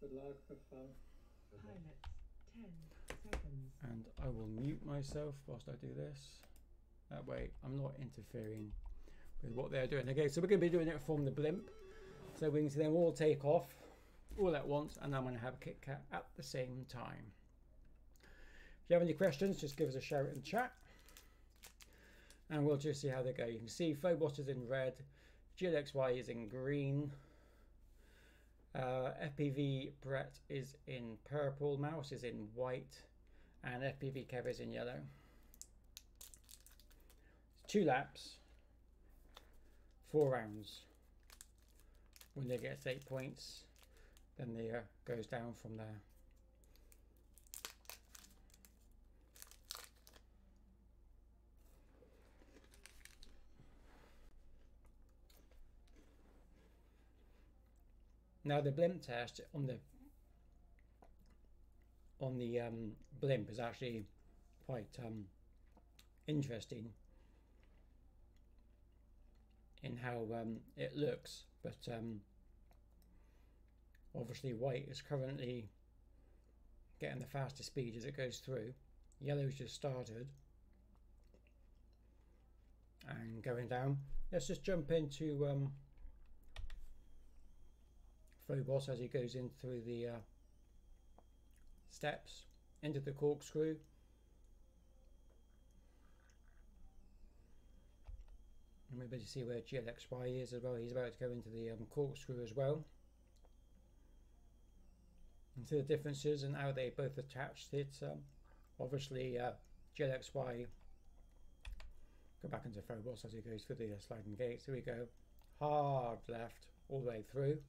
Good luck, have fun. Pilots, 10 seconds. And I will mute myself whilst I do this. That way I'm not interfering with what they're doing. Okay, so we're going to be doing it from the blimp. So we can see them all take off all at once, and I'm going to have a Kit Kat at the same time. If you have any questions, just give us a shout in chat. And we'll just see how they go. You can see Phobos is in red, GLXY is in green, FPV Brett is in purple, Mouse is in white, and FPV Kev is in yellow. 2 laps, 4 rounds. When they get 8 points, then the goes down from there. Now the blimp test on the blimp is actually quite interesting in how it looks, but obviously white is currently getting the fastest speed as it goes through. Yellow's just started and going down. Let's just jump into Phobos as he goes in through the steps into the corkscrew. And we're able to see where GLXY is as well. He's about to go into the corkscrew as well. And see the differences and how they both attached it. Obviously GLXY, go back into Phobos as he goes through the sliding gates. Here we go. Hard left all the way through.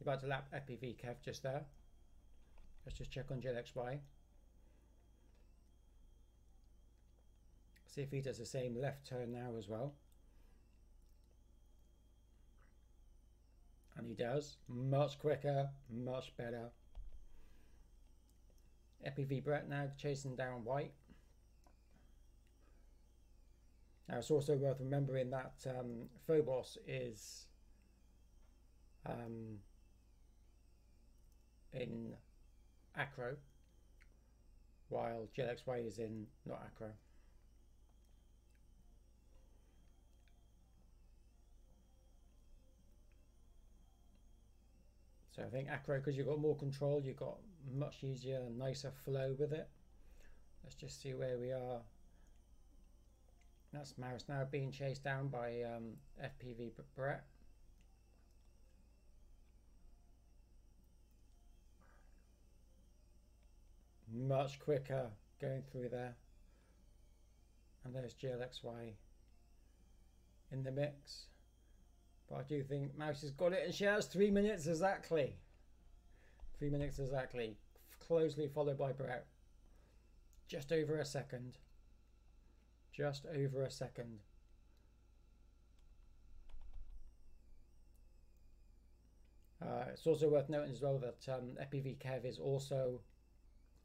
You're about to lap FPV Kev just there. Let's just check on GLXY. See if he does the same left turn now as well. And he does. Much quicker, much better. FPV Brett now chasing down white. Now it's also worth remembering that Phobos is in acro, while GLXY is in not acro. So I think acro, because you've got more control, you've got much easier, nicer flow with it. Let's just see where we are. That's Mouse now being chased down by FPV Brett. Much quicker going through there. And there's GLXY in the mix. But I do think Mouse has got it, and she has 3 minutes exactly. 3 minutes exactly. Closely followed by Brett. Just over a second. Just over a second. It's also worth noting as well that FPV Kev is also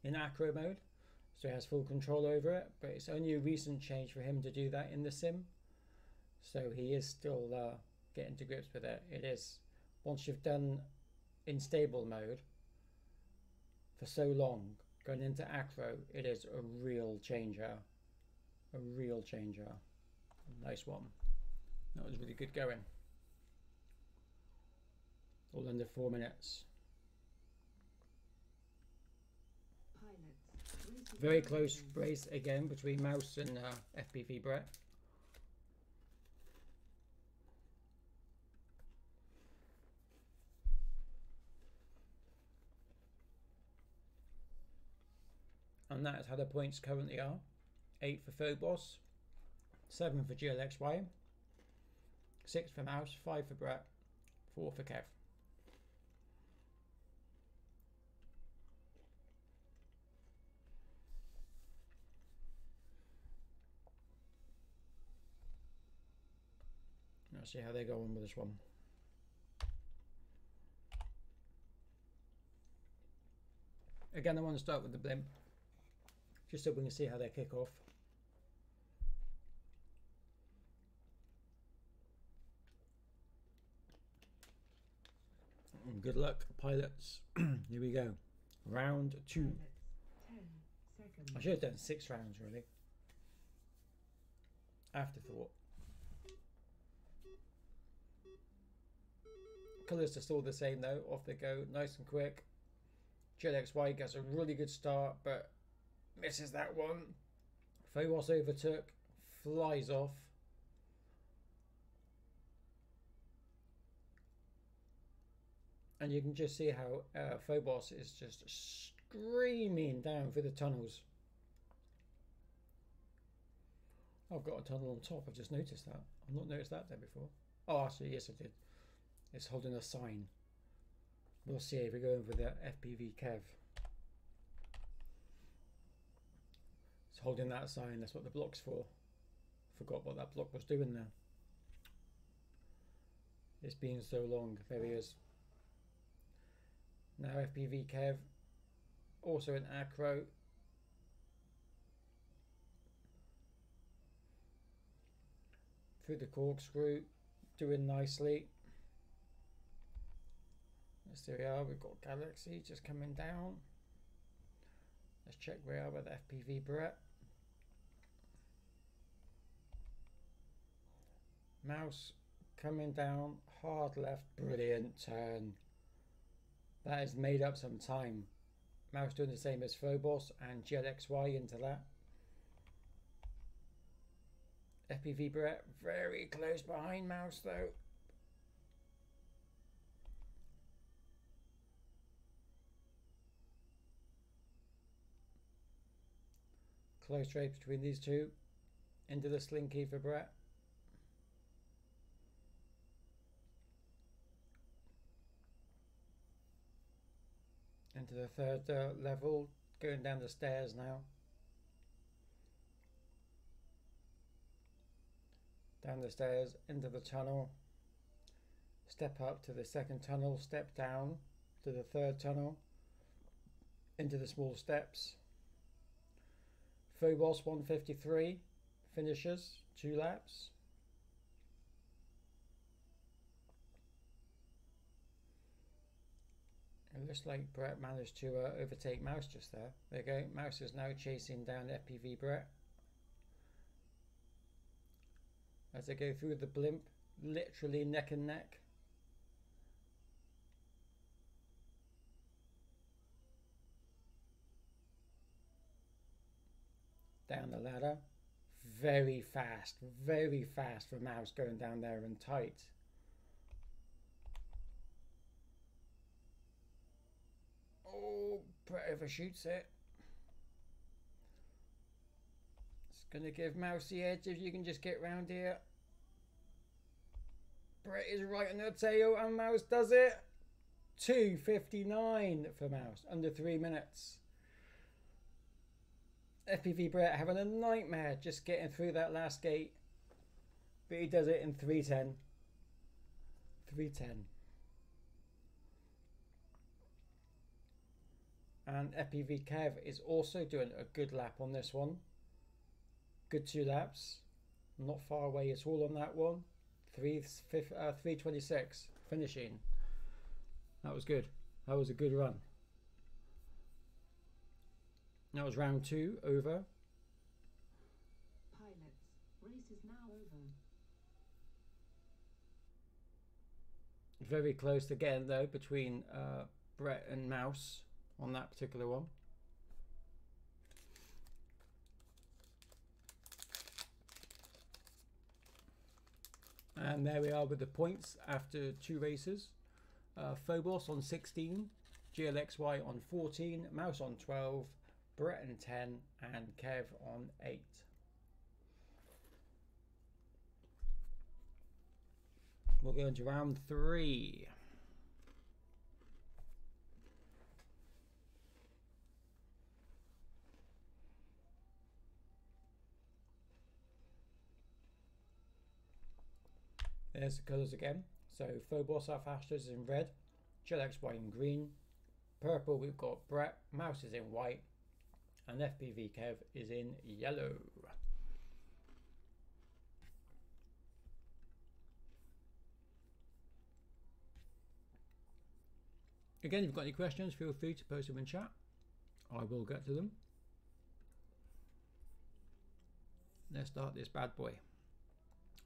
in acro mode, so he has full control over it, but it's only a recent change for him to do that in the sim, so he is still getting to grips with it. It is, once you've done in stable mode for so long, going into acro, it is a real changer. A real changer. Nice one. That was really good going. All under 4 minutes. Very close race again between Mouse and FPV Brett. And that is how the points currently are. 8 for Phobos, 7 for GLXY, 6 for Mouse, 5 for Brett, 4 for Kev. Let's see how they go on with this one. Again, I want to start with the blimp, just so we can see how they kick off. And good luck, pilots. Here we go. Round 2. 10 seconds. I should have done 6 rounds, really. Afterthought. Colours are still the same though. Off they go, nice and quick. GLXY gets a really good start, but misses that one. Phobos overtook, flies off. And you can just see how Phobos is just screaming down through the tunnels. I've got a tunnel on top, I've just noticed that. I've not noticed that there before. Oh, actually, yes I did. It's holding a sign. We'll see if we go over the FPV Kev. It's holding that sign, that's what the block's for. Forgot what that block was doing there. It's been so long. There he is. Now FPV Kev, also in acro. Through the corkscrew, doing nicely. Yes, there we are, we've got Galaxy just coming down. Let's check where we are with FPV Brett. Mouse coming down, hard left, brilliant turn. That has made up some time. Mouse doing the same as Phobos and GLXY into that. FPV Brett very close behind Mouse though. Close race between these two. Into the slinky for Brett. Into the third level, going down the stairs now. Down the stairs, into the tunnel. Step up to the second tunnel, step down to the third tunnel. Into the small steps. Phobos 153 finishes, 2 laps. It looks like Brett managed to overtake Mouse just there. There you go. Mouse is now chasing down FPV Brett. As they go through the blimp, literally neck and neck. Down the ladder. Very fast for Mouse going down there and tight. Oh, Brett overshoots it. It's going to give Mouse the edge if you can just get round here. Brett is right on the tail and Mouse does it. 2:59 for Mouse, under 3 minutes. FPV Brett having a nightmare just getting through that last gate. But he does it in 3:10. 3:10. And FPV Kev is also doing a good lap on this one. Good 2 laps. Not far away at all on that one. 3:26 finishing. That was good. That was a good run. That was round 2 over. Pilots, race is now over. Very close again though between Brett and Mouse on that particular one. And there we are with the points after 2 races. Phobos on 16, GLXY on 14, Mouse on 12, Brett on 10, and Kev on 8. We'll go into round 3. There's the colours again. So Phobos, our fastest, is in red, GLXY in green, purple we've got Brett, Mouse is in white, and FPV Kev is in yellow. Again, if you've got any questions, feel free to post them in chat. I will get to them. Let's start this bad boy.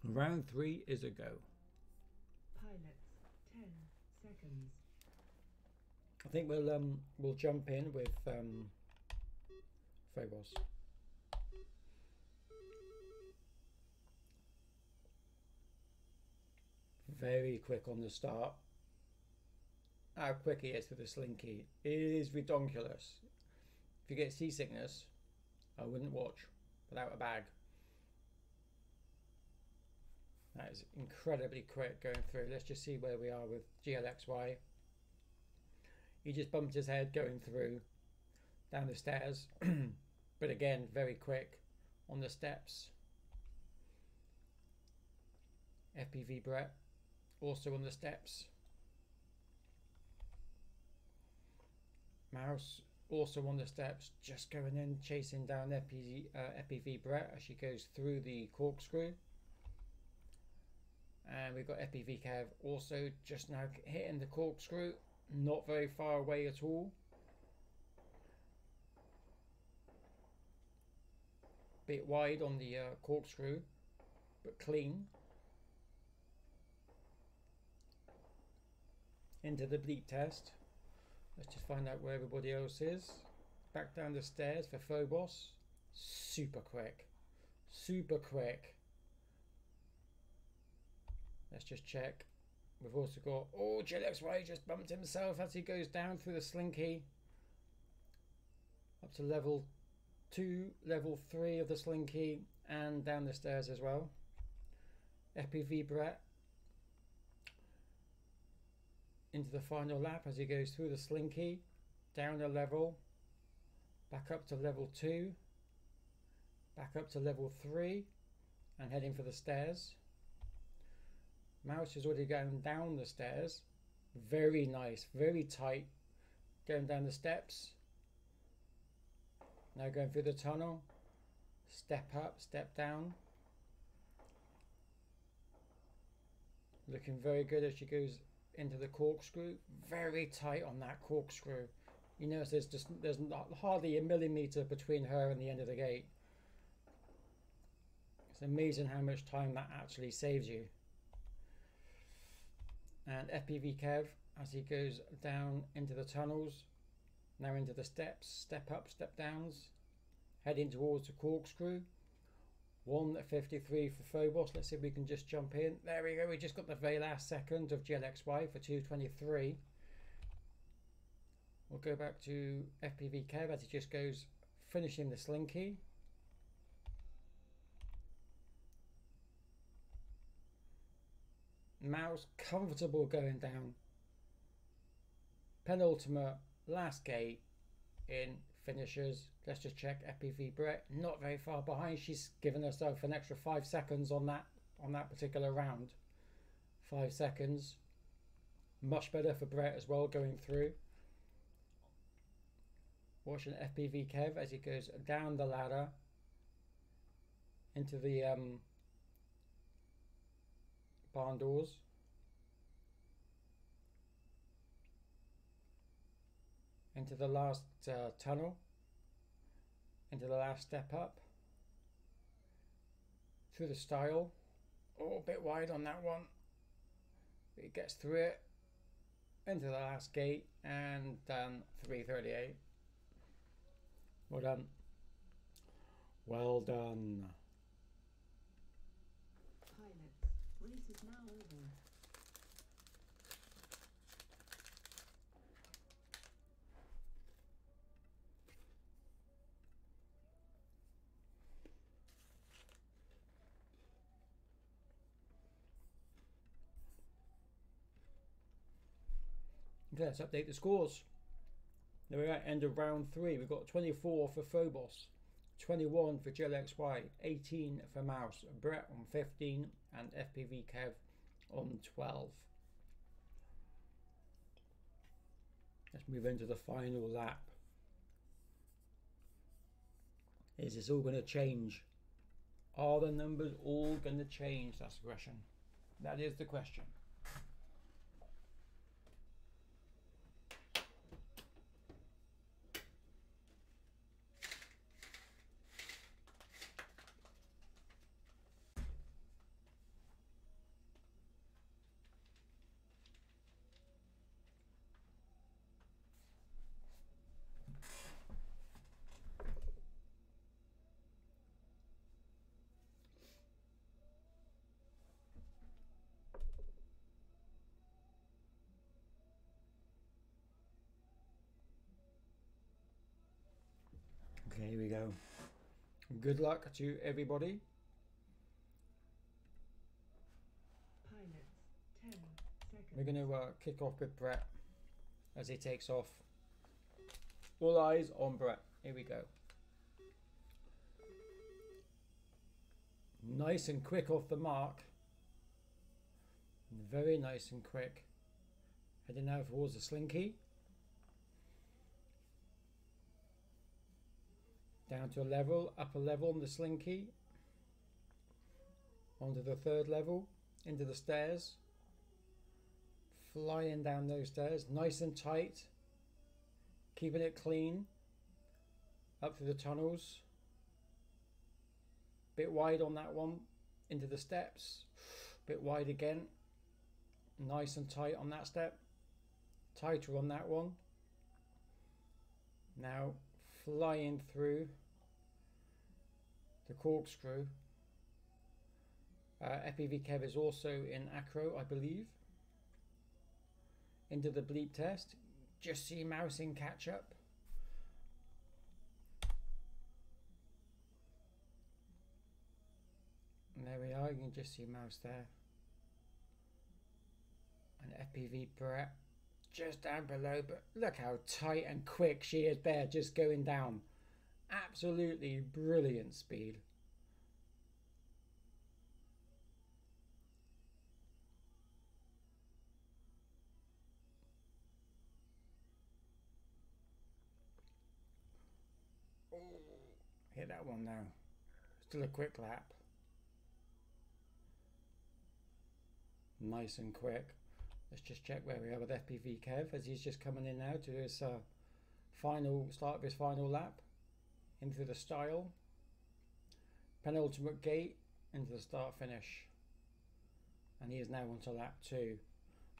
Round 3 is a go. Pilots, 10 seconds. I think we'll jump in with Phobos. Very quick on the start. How quick he is for the slinky is redonkulous. If you get seasickness, I wouldn't watch without a bag. That is incredibly quick going through. Let's just see where we are with GLXY. He just bumped his head going through down the stairs. But again, very quick on the steps. FPV Brett also on the steps. Mouse also on the steps, just going in, chasing down FPV Brett as she goes through the corkscrew. And we've got FPV Kev also just now hitting the corkscrew, not very far away at all. Bit wide on the corkscrew, but clean. Into the bleep test. Let's just find out where everybody else is. Back down the stairs for Phobos. Super quick. Super quick. Let's just check. We've also got... Oh, GLXY just bumped himself as he goes down through the slinky. Up to level 2, level 3 of the slinky. And down the stairs as well. FPV Brett. Into the final lap as he goes through the slinky, down a level, back up to level 2, back up to level 3, and heading for the stairs. Mouse is already going down the stairs. Very nice, very tight, going down the steps. Now going through the tunnel, step up, step down, Looking very good as she goes into the corkscrew. Very tight on that corkscrew. You notice there's not hardly a millimeter between her and the end of the gate. It's amazing how much time that actually saves you. And FPV Kev, as he goes down into the tunnels, now into the steps, step up, step downs, heading towards the corkscrew. 1:53 for Phobos. Let's see if we can just jump in. There we go. We just got the very last second of GLXY for 2:23. We'll go back to FPV Kev as he just goes finishing the slinky. Mouse comfortable going down. Penultimate, last gate in finishers. Let's just check FPV Brett. Not very far behind. She's given herself an extra 5 seconds on that particular round. 5 seconds. Much better for Brett as well going through. Watching FPV Kev as he goes down the ladder into the barn doors. Into the last tunnel. Into the last step up. Through the stile. Oh, a bit wide on that one. It gets through it. Into the last gate and done. 3:38. Well done. Well done. Pilots, race is now over. Okay, let's update the scores. There we're at end of round 3. We've got 24 for Phobos, 21 for GLXY, 18 for Mouse, Brett on 15 and FPV Kev on 12. Let's move into the final lap. Is this all going to change? Are the numbers all going to change? That's the question. That is the question. Okay, here we go. Good luck to everybody. Pilots, 10 seconds. We're going to kick off with Brett as he takes off. All eyes on Brett. Here we go. Nice and quick off the mark. Very nice and quick. Heading now towards the slinky. Down to a level, upper level on the slinky. Onto the 3rd level, into the stairs. Flying down those stairs, nice and tight. Keeping it clean. Up through the tunnels. Bit wide on that one. Into the steps. Bit wide again. Nice and tight on that step. Tighter on that one. Now flying through the corkscrew. FPV Kev is also in acro, I believe. Into the bleep test. Just see Mouse in catch up. And there we are, you can just see Mouse there. And FPV Brett just down below, but look how tight and quick she is there, just going down. Absolutely brilliant speed. Oh, hit that one now. Still a quick lap. Nice and quick. Let's just check where we are with FPV Kev as he's just coming in now to his start of his final lap. In through the stile. Penultimate gate into the start finish. And he is now on to lap 2.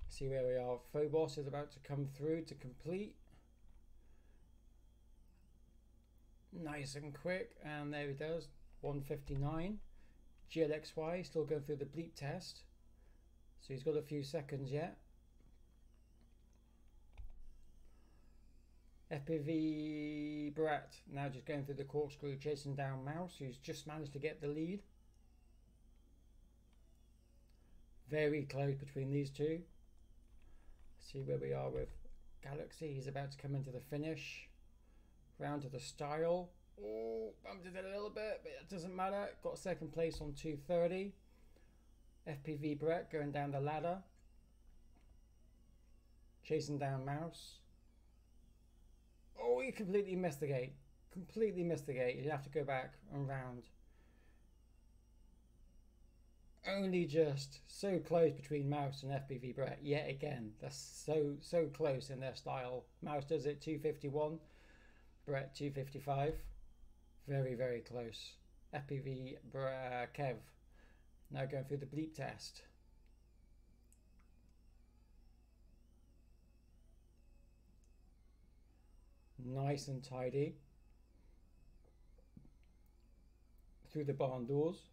See where we are. Phobos is about to come through to complete. Nice and quick, and there he does. 1:59. GLXY still going through the bleep test, so he's got a few seconds yet. FPV Brett now just going through the corkscrew, chasing down Mouse, who's just managed to get the lead. Very close between these two. See where we are with Galaxy. He's about to come into the finish. Round to the stile. Oh, bumped it a little bit, but it doesn't matter. Got second place on 2:30. FPV Brett going down the ladder. Chasing down Mouse. Oh, he completely missed the gate. Completely missed the gate. You have to go back and round. Only just so close between Mouse and FPV Brett yet again. That's so close in their style. Mouse does it 2:51. Brett 2:55. Very close. FPV Kev now going through the bleep test. Nice and tidy through the barn doors.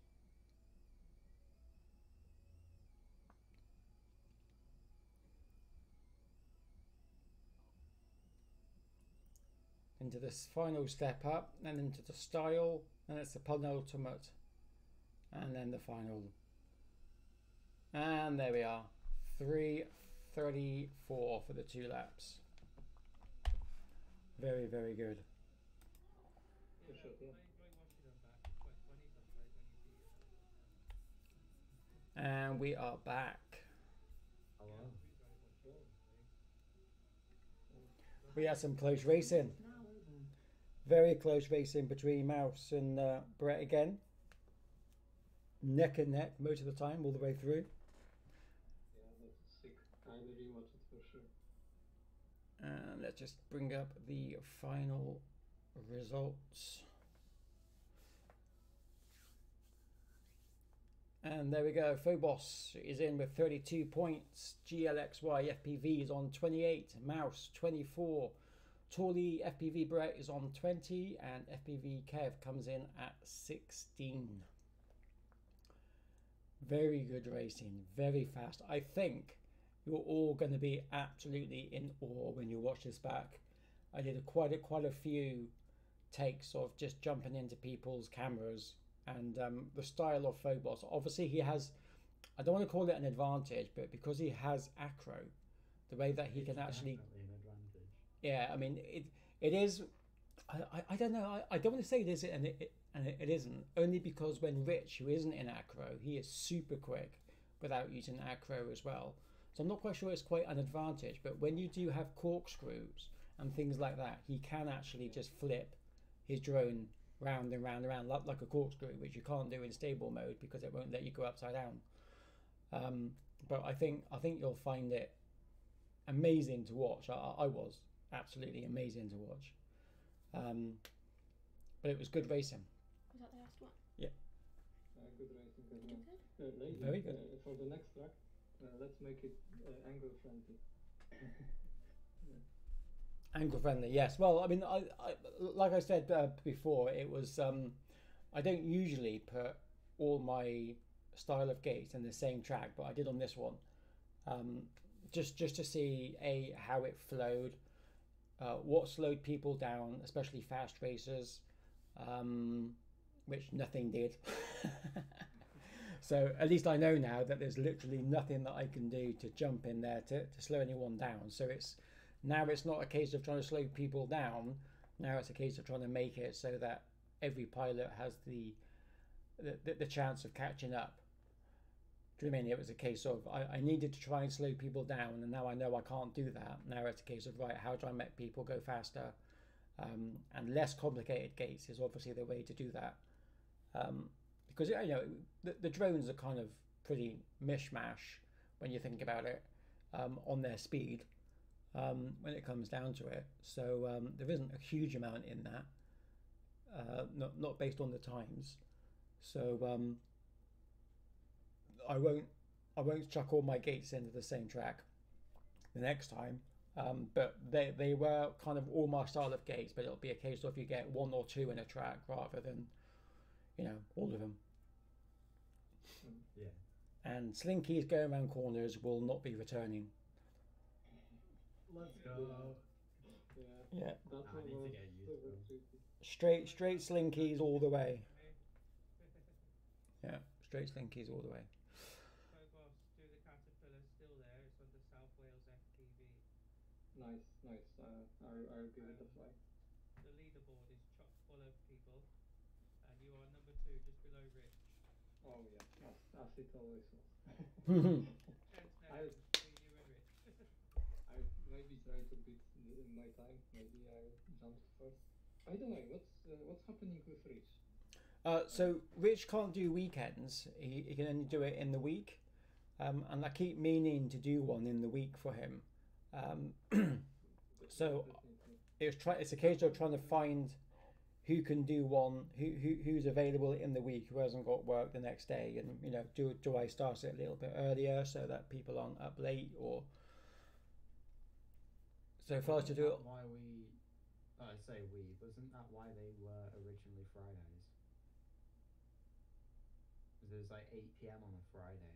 Into this final step up, and into the stile, and it's the penultimate, and then the final. And there we are, 3:34 for the 2 laps. Very good. For sure, yeah. I enjoy watching them back. It's quite funny sometimes when you see it. And we are back. Hello. We had some close racing. Now over. Very close racing between Mouse and Brett again. Neck and neck most of the time, all the way through. Yeah, that's sick. I will rewatch it for sure. And let's just bring up the final results. And there we go. Phobos is in with 32 points. GLXY FPV is on 28. Mouse 24. Tawley FPV Brett is on 20. And FPV Kev comes in at 16. Very good racing. Very fast. I think you're all going to be absolutely in awe when you watch this back. I did quite a few takes of just jumping into people's cameras, and the style of Phobos. Obviously, he has, I don't want to call it an advantage, but because he has acro, the way that he can actually, Definitely an advantage. yeah, I mean it is. I don't know. I don't want to say it is and it isn't. Only because when Rich, who isn't in acro, he is super quick without using acro as well. So I'm not quite sure it's quite an advantage, but when you do have corkscrews and things like that, he can actually just flip his drone round and round and round like a corkscrew, which you can't do in stable mode because it won't let you go upside down. But I think you'll find it amazing to watch. I was absolutely amazing to watch. But it was good racing. Was that the last one? Good racing as You well. good? Lady, Very good. For the next track, let's make it angle friendly. Angle friendly, yes. Well, I mean, I like I said before, it was. I don't usually put all my style of gates in the same track, but I did on this one, just to see how it flowed, what slowed people down, especially fast racers, which nothing did. So at least I know now that there's literally nothing that I can do to jump in there to slow anyone down. So it's not a case of trying to slow people down. Now it's a case of trying to make it so that every pilot has the chance of catching up. Do you know what I mean? It was a case of I needed to try and slow people down, and now I know I can't do that. Now it's a case of, right, how do I make people go faster? And less complicated gates is obviously the way to do that. Because the drones are kind of pretty mishmash when you think about it, on their speed, when it comes down to it. So there isn't a huge amount in that, not based on the times. So I won't chuck all my gates into the same track the next time. But they were kind of all my style of gates, but it'll be a case of you get one or two in a track rather than, all of them. Yeah. And slinkies going around corners will not be returning. Let's go. Yeah. That I one need to was get used super to them. tricky. Straight slinkies all the way. Yeah, straight slinkies all the way. Boss, do the Caterpillar still there? It's under South Wales FPV. Nice. I'll give it a try. The leaderboard is chock full of people, and you are number 2, just below Rich. Oh yeah, as it always was. Tense I- now between you and Rich. I maybe try to beat my time. Maybe I jumped first. I don't know what's happening with Rich. So Rich can't do weekends. He can only do it in the week, and I keep meaning to do one in the week for him. So Definitely. it's a case of trying to find who can do one, who's available in the week, who hasn't got work the next day, and do I start it a little bit earlier so that people aren't up late, or so if I was to do it. Why we? I say we. Wasn't that why they were originally Fridays? Because it was like 8 p.m. on a Friday.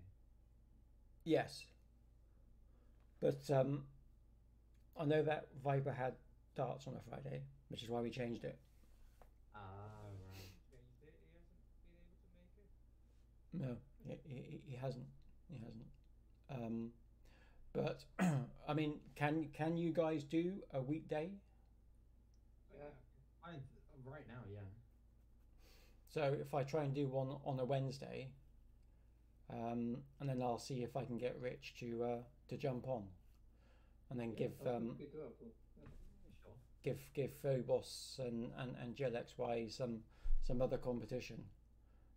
Yes, but I know that Viper had darts on a Friday, which is why we changed it. Ah, right. Changed it. He hasn't been able to make it. No, he hasn't. He hasn't. But I mean, can you guys do a weekday? Yeah. Right now, yeah. So if I try and do one on a Wednesday, and then I'll see if I can get Rich to jump on, and then give that would be doable. Yeah. Sure. give Phobos and GLXY some other competition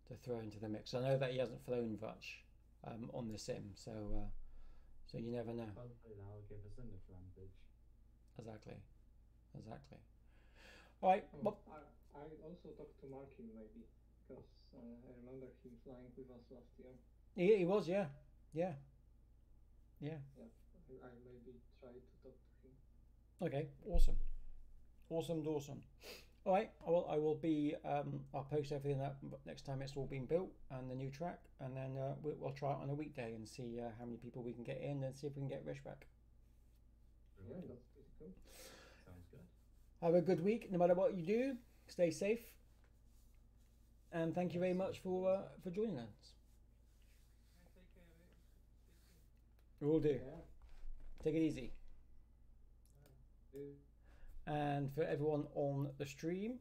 to throw into the mix. I know that he hasn't flown much on the sim, so you never know. Hopefully that'll give us an advantage. Exactly. All right. Oh, Well, I also talked to Marky maybe because I remember him flying with us last year. he was, yeah. Yeah. I maybe try to talk to him. Okay. Awesome. All right. I will be. I'll post everything up next time it's all been built and the new track, and then we'll try it on a weekday and see how many people we can get in, and see if we can get Rich back. Yeah, that's pretty cool. Sounds good. Have a good week, no matter what you do. Stay safe, and thank you very much for joining us. Take care of it. We'll do. Yeah. Take it easy. Uh, And for everyone on the stream,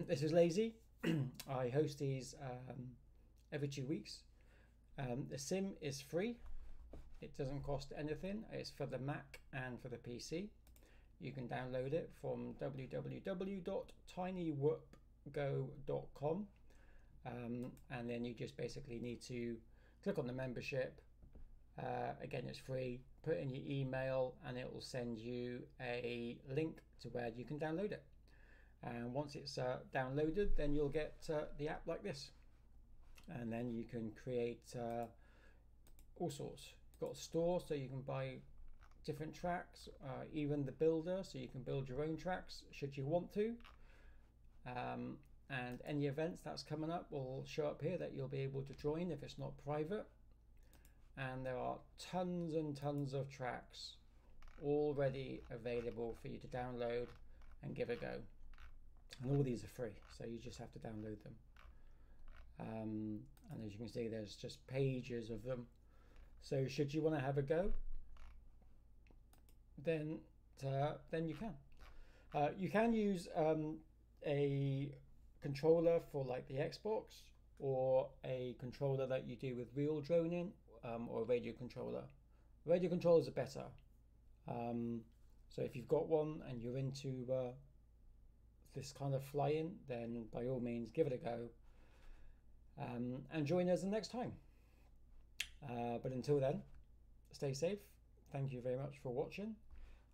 this is Lazy. I host these every 2 weeks. The sim is free. It doesn't cost anything. It's for the Mac and for the PC. You can download it from www.tinywhoopgo.com, and then you just basically need to click on the membership. Again, it's free. Put in your email and it will send you a link to where you can download it. And once it's downloaded, then you'll get the app like this. And then you can create all sorts. You've got a store so you can buy different tracks, even the builder, so you can build your own tracks should you want to. And any events that's coming up will show up here that you'll be able to join if it's not private. And there are tons and tons of tracks already available for you to download and give a go. And all these are free, so you just have to download them. And as you can see, there's just pages of them. So should you want to have a go, then you can. You can use a controller for like the Xbox, or a controller that you do with real droning, or a radio controller. Radio controllers are better. So if you've got one and you're into this kind of flying, then by all means give it a go, and join us the next time. But until then, stay safe. Thank you very much for watching.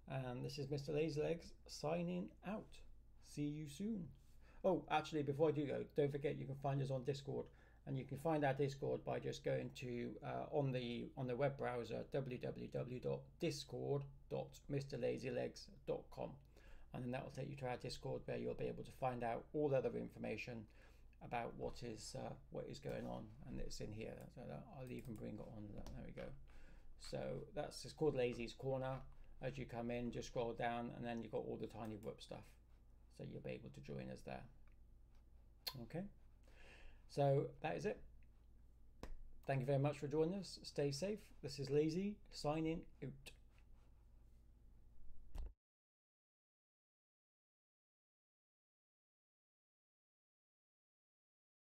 And this is Mr. Lazylegs signing out. See you soon. Oh, actually, before I do go, don't forget you can find us on Discord, and you can find our Discord by just going to on the web browser www.discord.mrlazylegs.com, and then that will take you to our Discord, where you'll be able to find out all other information about what is going on, and it's in here. So I'll even bring it on. There we go. So it's called Lazy's Corner. As you come in, just scroll down, and then you've got all the Tiny Whoop stuff, so you'll be able to join us there. Okay, so that is it. Thank you very much for joining us. Stay safe. This is Lazy signing out.